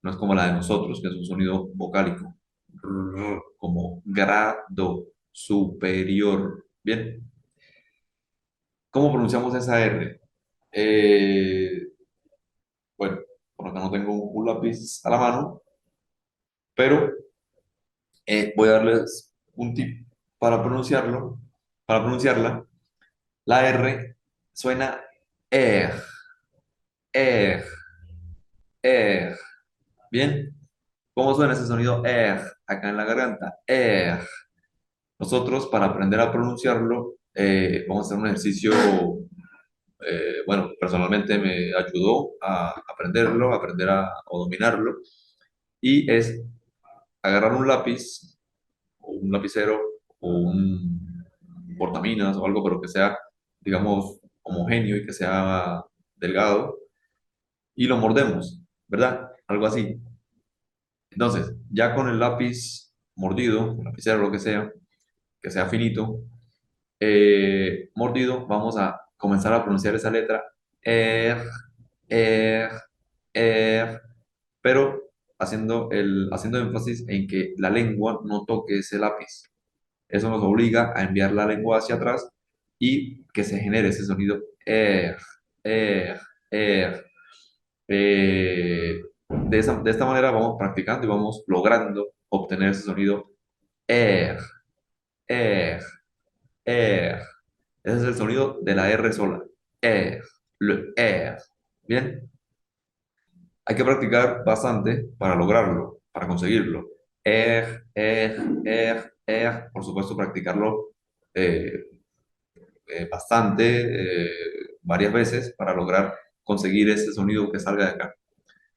A: No es como la de nosotros, que es un sonido vocálico, como grado superior. Bien, ¿cómo pronunciamos esa R? Eh, bueno, por acá no tengo un lápiz a la mano, pero voy a darles un tip para pronunciarlo, para pronunciarla. La R suena R, R, R. ¿Bien? ¿Cómo suena ese sonido R acá en la garganta? R. Nosotros, para aprender a pronunciarlo, vamos a hacer un ejercicio, bueno, personalmente me ayudó a aprenderlo, a aprender a dominarlo, y es agarrar un lápiz o un lapicero o un portaminas o algo, pero que sea, digamos, homogéneo y que sea delgado, y lo mordemos, ¿verdad? Algo así. Entonces, ya con el lápiz mordido, el lapicero, lo que sea finito, mordido, vamos a comenzar a pronunciar esa letra R, R, R, pero haciendo énfasis en que la lengua no toque ese lápiz. Eso nos obliga a enviar la lengua hacia atrás y que se genere ese sonido er, er. De esta manera vamos practicando y vamos logrando obtener ese sonido er, er, er. Ese es el sonido de la R sola. Er, le er. Bien, hay que practicar bastante para lograrlo, para conseguirlo. Por supuesto, practicarlo eh, bastante, varias veces, para lograr conseguir ese sonido que salga de acá.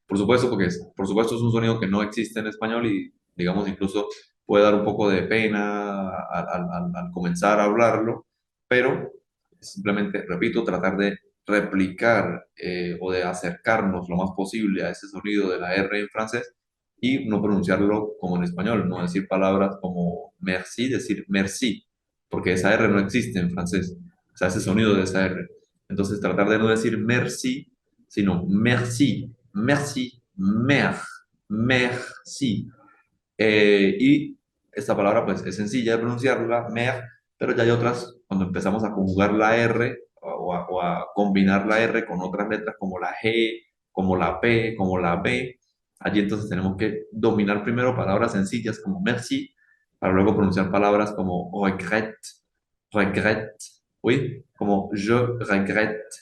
A: Por supuesto, porque por supuesto es un sonido que no existe en español y, digamos, incluso puede dar un poco de pena al comenzar a hablarlo, pero simplemente, repito, tratar de replicar o de acercarnos lo más posible a ese sonido de la R en francés y no pronunciarlo como en español, no decir palabras como merci, decir merci, porque esa R no existe en francés, o sea, ese sonido de esa R. Entonces, tratar de no decir merci, sino merci, merci, merci. Y esta palabra pues es sencilla de pronunciarla, mer, pero ya hay otras cuando empezamos a conjugar la R o a combinar la R con otras letras como la G, como la P, como la B. Allí entonces tenemos que dominar primero palabras sencillas como merci, para luego pronunciar palabras como regrette, regrette, oui, como je regrette,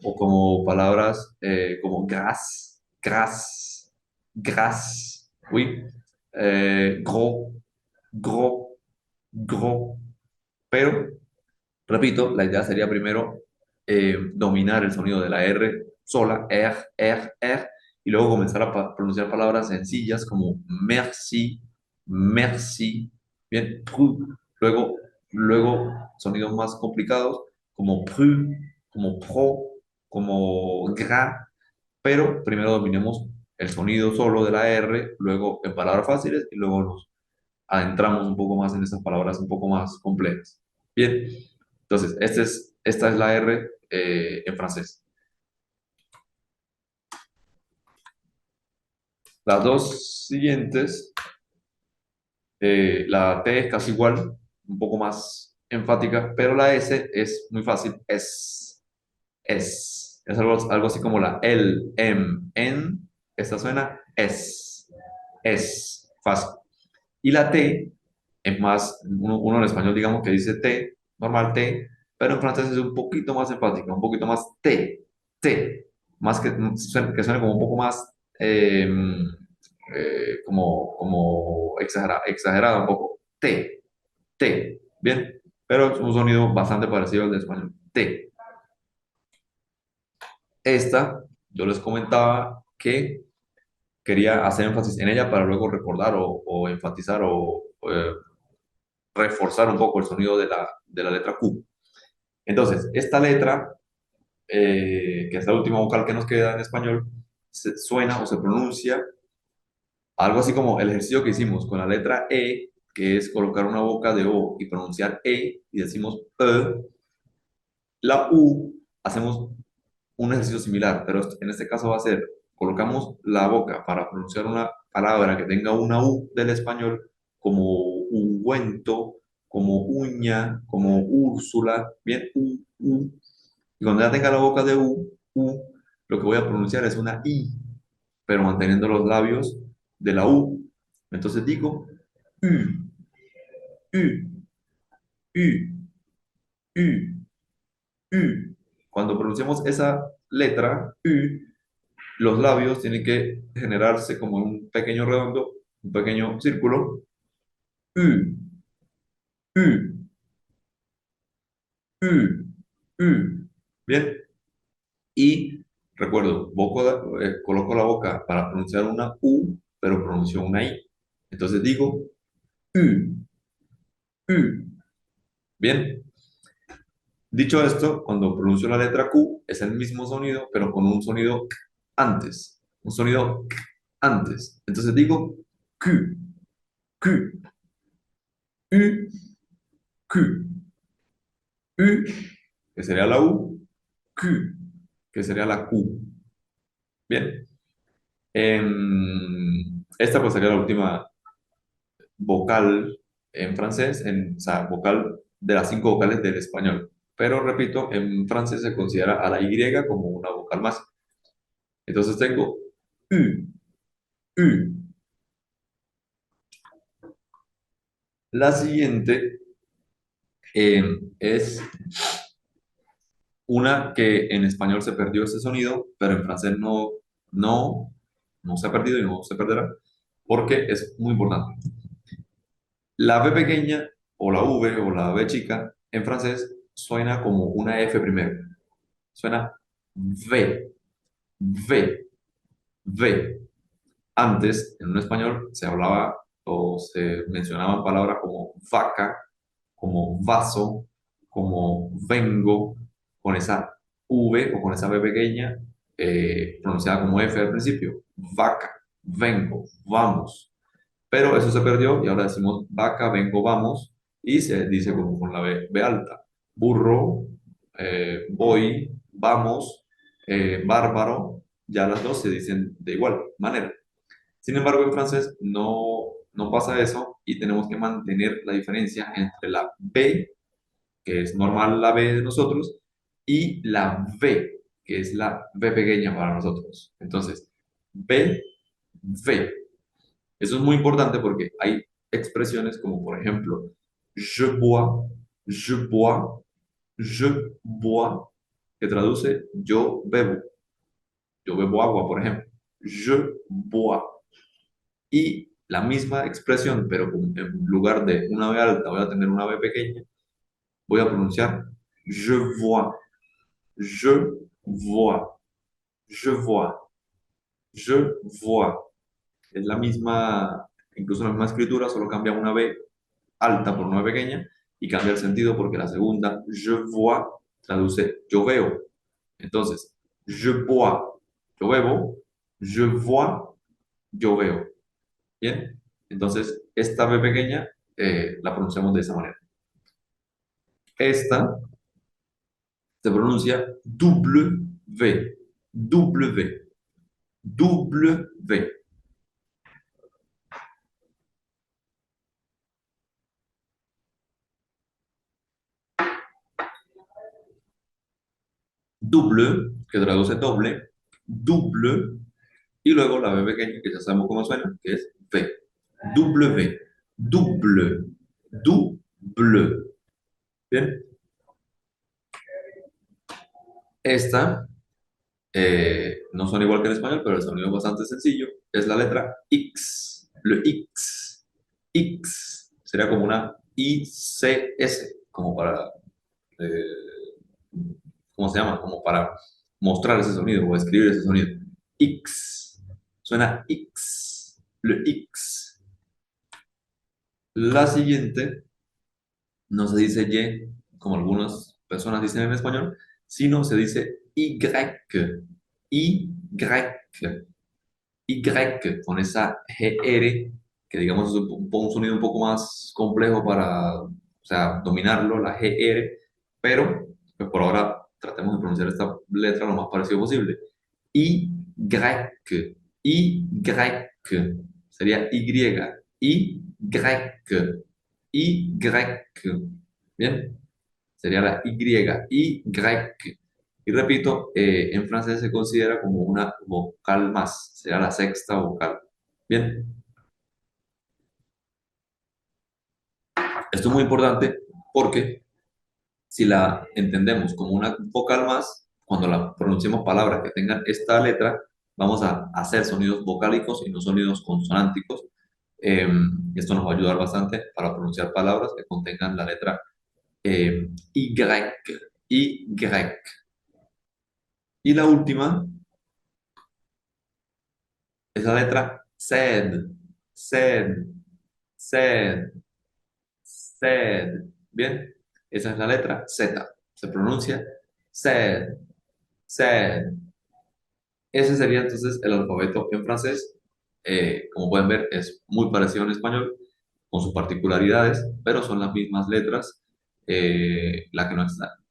A: o como palabras como grâce, grâce, grâce, oui, gros, gros, gros. Pero, repito, la idea sería primero dominar el sonido de la R sola, y luego comenzar a pronunciar palabras sencillas como merci, merci, bien, luego, luego sonidos más complicados como pru, como pro, como gra, pero primero dominemos el sonido solo de la R, luego en palabras fáciles y luego nos adentramos un poco más en esas palabras un poco más complejas. Bien, entonces, esta es la R en francés. Las dos siguientes, la T es casi igual, un poco más enfática, pero la S es muy fácil, es. Es algo así como la L, M, N, esta suena es, fácil. Y la T es más, uno en español digamos que dice T, normal T, pero en francés es un poquito más enfática, un poquito más T, más que suene como un poco más como exagerado un poco, T, bien, pero es un sonido bastante parecido al de español, T. Esta, yo les comentaba que quería hacer énfasis en ella para luego recordar o enfatizar o reforzar un poco el sonido de la letra Q. Entonces, esta letra, que es la última vocal que nos queda en español, suena o se pronuncia algo así como el ejercicio que hicimos con la letra E, que es colocar una boca de O y pronunciar E, y decimos E. La U, hacemos un ejercicio similar, pero en este caso va a ser, colocamos la boca para pronunciar una palabra que tenga una U del español, como ungüento, como uña, como Úrsula, bien, y cuando ya tenga la boca de lo que voy a pronunciar es una I, pero manteniendo los labios de la U. Entonces digo U, U, U, U, U. Cuando pronunciamos esa letra U, los labios tienen que generarse como un pequeño redondo, un pequeño círculo. U, U, U, U. Bien. Y recuerdo, coloco la boca para pronunciar una U, pero pronuncio una I. Entonces digo U, U. Bien. Dicho esto, cuando pronuncio la letra Q, es el mismo sonido, pero con un sonido k antes. Un sonido k antes. Entonces digo Q, Q, U, Q, U, que sería la U, Q, que sería la Q. Bien. Esta pues sería la última vocal en francés, o sea, vocal de las cinco vocales del español. Pero repito, en francés se considera a la Y como una vocal más. Entonces tengo U, U. La siguiente es una que en español se perdió ese sonido, pero en francés no, no se ha perdido y no se perderá, porque es muy importante. La V pequeña o la V o la V chica en francés suena como una F primero. Suena V, V, V. Antes, en un español, se hablaba o se mencionaban palabras como vaca, como vaso, como vengo, con esa V o con esa V pequeña pronunciada como F al principio. Vaca, vengo, vamos. Pero eso se perdió y ahora decimos vaca, vengo, vamos, y se dice como con la B alta. Burro, voy, vamos, bárbaro, ya las dos se dicen de igual manera. Sin embargo, en francés no pasa eso y tenemos que mantener la diferencia entre la B, que es normal la B de nosotros, y la V, que es la V pequeña para nosotros. Entonces, B, V. Eso es muy importante porque hay expresiones como, por ejemplo, je bois, je bois, je bois, que traduce yo bebo agua, por ejemplo, je bois. Y la misma expresión, pero en lugar de una B alta voy a tener una B pequeña, voy a pronunciar je vois, je vois, je vois, je vois. Es la misma, incluso la misma escritura, solo cambia una B alta por una pequeña y cambia el sentido porque la segunda, je vois, traduce yo veo. Entonces, je bois, yo bebo, je vois, yo veo. Bien, entonces esta B pequeña la pronunciamos de esa manera. Esta se pronuncia W, W, W, W, que traduce doble, W, y luego la B pequeña, que ya sabemos cómo suena, que es V. W, double, double. Bien, esta no suena igual que en español, pero el sonido es bastante sencillo. Es la letra X, le X, X. Sería como una ICS, como para, eh, ¿cómo se llama? Como para mostrar ese sonido o escribir ese sonido. X, suena X, le X. La siguiente no se dice Y, como algunas personas dicen en español, sino se dice Y, Y, Y con esa GR, que digamos es un sonido un poco más complejo para, o sea, dominarlo, la GR, pero pues por ahora tratemos de pronunciar esta letra lo más parecido posible. Y, Y, sería Y, Y, bien, sería la Y, y repito, en francés se considera como una vocal más, será la sexta vocal. Bien, esto es muy importante porque si la entendemos como una vocal más, cuando la pronunciemos palabras que tengan esta letra, vamos a hacer sonidos vocálicos y no sonidos consonánticos. Eh, Esto nos va a ayudar bastante para pronunciar palabras que contengan la letra Y, Y. Y la última es la letra sed, sed, sed, sed. Bien, esa es la letra Z. Se pronuncia sed, sed. Ese sería entonces el alfabeto en francés. Como pueden ver, es muy parecido en español, con sus particularidades, pero son las mismas letras. La que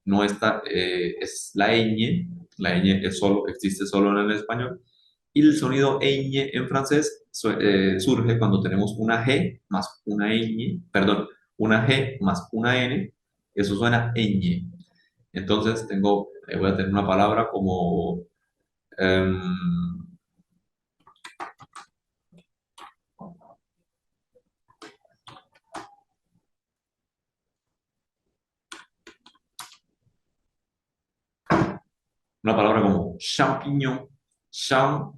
A: no está es la ñ. La ñ existe solo en el español. Y el sonido ñ en francés surge cuando tenemos una G más una ñ, perdón, una G más una N. Eso suena ñ. Entonces voy a tener una palabra como em, una palabra como champignon, champignon,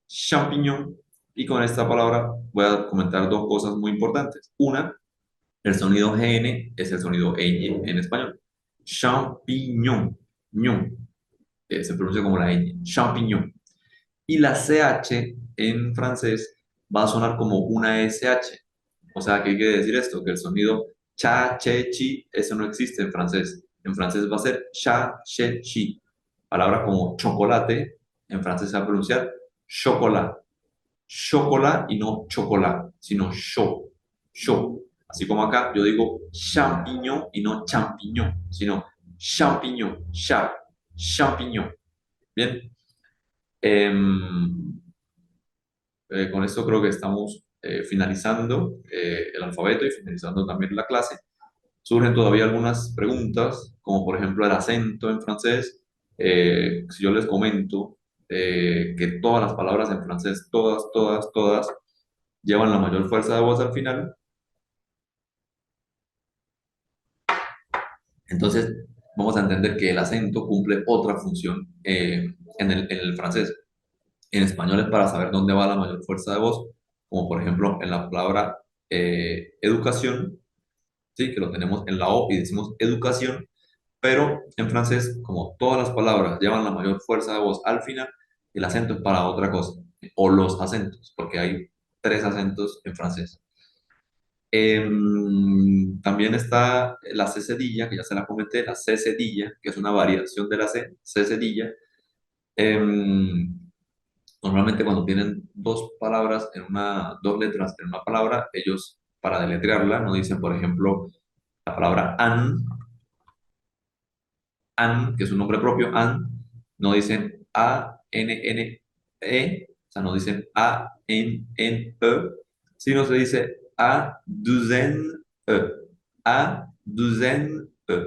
A: champignon. Y con esta palabra voy a comentar dos cosas muy importantes. Una, el sonido GN es el sonido ñ en español. Champignon, ñon, se pronuncia como la ñ, champignon. Y la CH en francés va a sonar como una SH. O sea, ¿qué quiere decir esto? Que el sonido cha, che, chi, eso no existe en francés. En francés va a ser cha, che, chi. Palabras como chocolate, en francés se va a pronunciar chocolat. Chocolat y no chocolat, sino cho, cho. Así como acá yo digo champiñón y no champiñón, sino champiñón, champiñón. Bien. Em, con esto creo que estamos finalizando el alfabeto y finalizando también la clase. Surgen todavía algunas preguntas, como por ejemplo el acento en francés. Si yo les comento que todas las palabras en francés, todas, llevan la mayor fuerza de voz al final, entonces vamos a entender que el acento cumple otra función en el francés. En español es para saber dónde va la mayor fuerza de voz, como por ejemplo en la palabra educación, ¿sí? Que lo tenemos en la O y decimos educación. Pero en francés, como todas las palabras llevan la mayor fuerza de voz al final, el acento es para otra cosa, o los acentos, porque hay tres acentos en francés. También está la C cedilla, que ya se la comenté, la C cedilla, que es una variación de la C, C cedilla. Em, Normalmente cuando tienen dos palabras dos letras en una palabra, ellos para deletrearla no dicen, por ejemplo, la palabra an, an, que es un nombre propio, an, no dicen a, n, n, e, o sea, no dicen a, n, e, sino se dice a douzaine, e, a douzaine, e.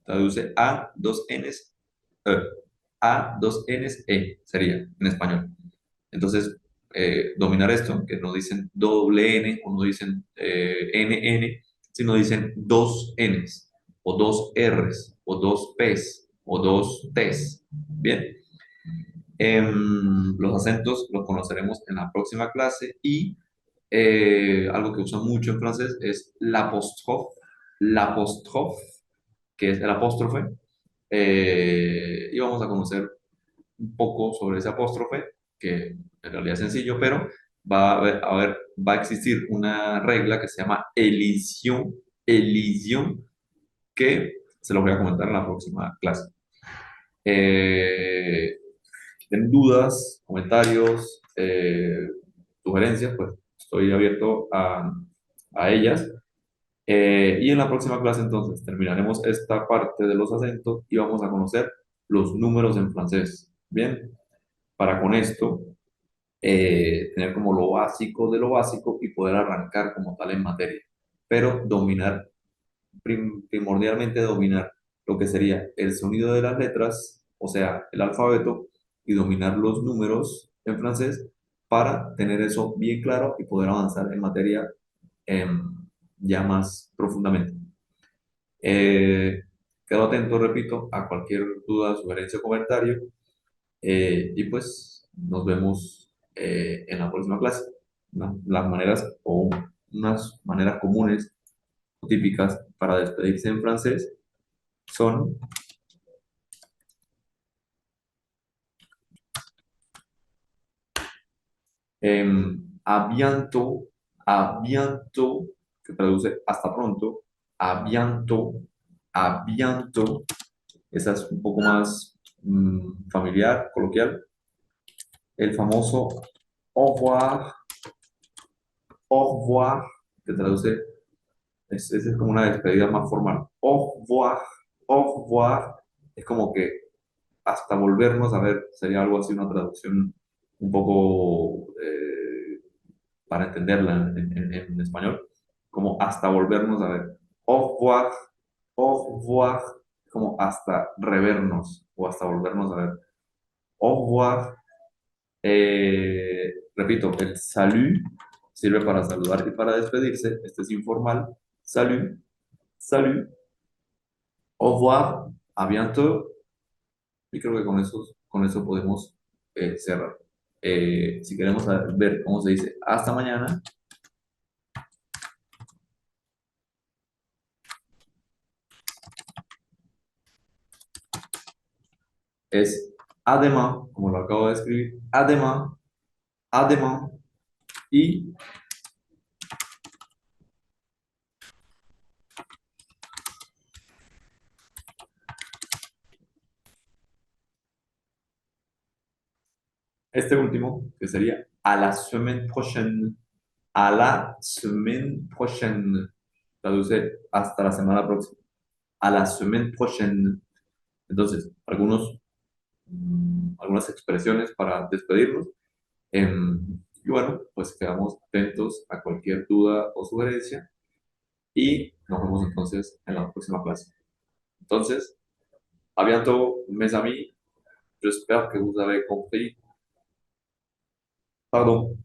A: Traduce a, dos n's, e, a, dos n's, e, sería en español. Entonces, dominar esto, que no dicen doble N o no dicen NN, sino dicen dos Ns, o dos Rs, o dos Ps, o dos Ts. Bien, los acentos los conoceremos en la próxima clase y algo que usan mucho en francés es l'apostrophe, que es el apóstrofe. Y vamos a conocer un poco sobre ese apóstrofe, que en realidad es sencillo, pero va a existir una regla que se llama elision, que se los voy a comentar en la próxima clase. ¿Tienen dudas, comentarios, sugerencias? Pues estoy abierto a ellas. Y en la próxima clase entonces terminaremos esta parte de los acentos y vamos a conocer los números en francés. Bien, para con esto tener como lo básico de lo básico y poder arrancar como tal en materia. Pero dominar, primordialmente dominar lo que sería el sonido de las letras, o sea, el alfabeto, y dominar los números en francés para tener eso bien claro y poder avanzar en materia ya más profundamente. Eh, Quedo atento, repito, a cualquier duda, sugerencia o comentario. Y pues nos vemos en la próxima clase. Las maneras o unas maneras comunes o típicas para despedirse en francés son a bientôt, que traduce hasta pronto, a bientôt. Esa es un poco más familiar, coloquial. El famoso au revoir, au revoir, que traduce, esa es como una despedida más formal. Au revoir, es como que hasta volvernos a ver, sería algo así, una traducción un poco para entenderla en español, como hasta volvernos a ver. Au revoir, como hasta revernos o hasta volvernos a ver. Au revoir. Repito, el salut sirve para saludar y para despedirse. Este es informal. Salut, salut, au revoir, a bientôt. Y creo que con eso podemos cerrar. Si queremos ver cómo se dice hasta mañana, es además, como lo acabo de escribir, además, además, y este último, que sería a la semaine prochaine, a la semaine prochaine, traduce hasta la semana próxima, a la semaine prochaine. Entonces, algunas expresiones para despedirnos. Y bueno, pues quedamos atentos a cualquier duda o sugerencia y nos vemos entonces en la próxima clase. Entonces, à bientôt, mes amis. J'espère que vous avez compris. Pardon.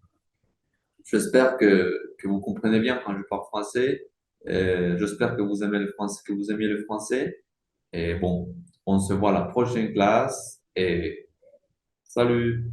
A: J'espère que vous comprenez bien quand je parle français. J'espère que vous aimez le français, que vous aimiez le français. Et bon, on se voit à la prochaine classe et salut!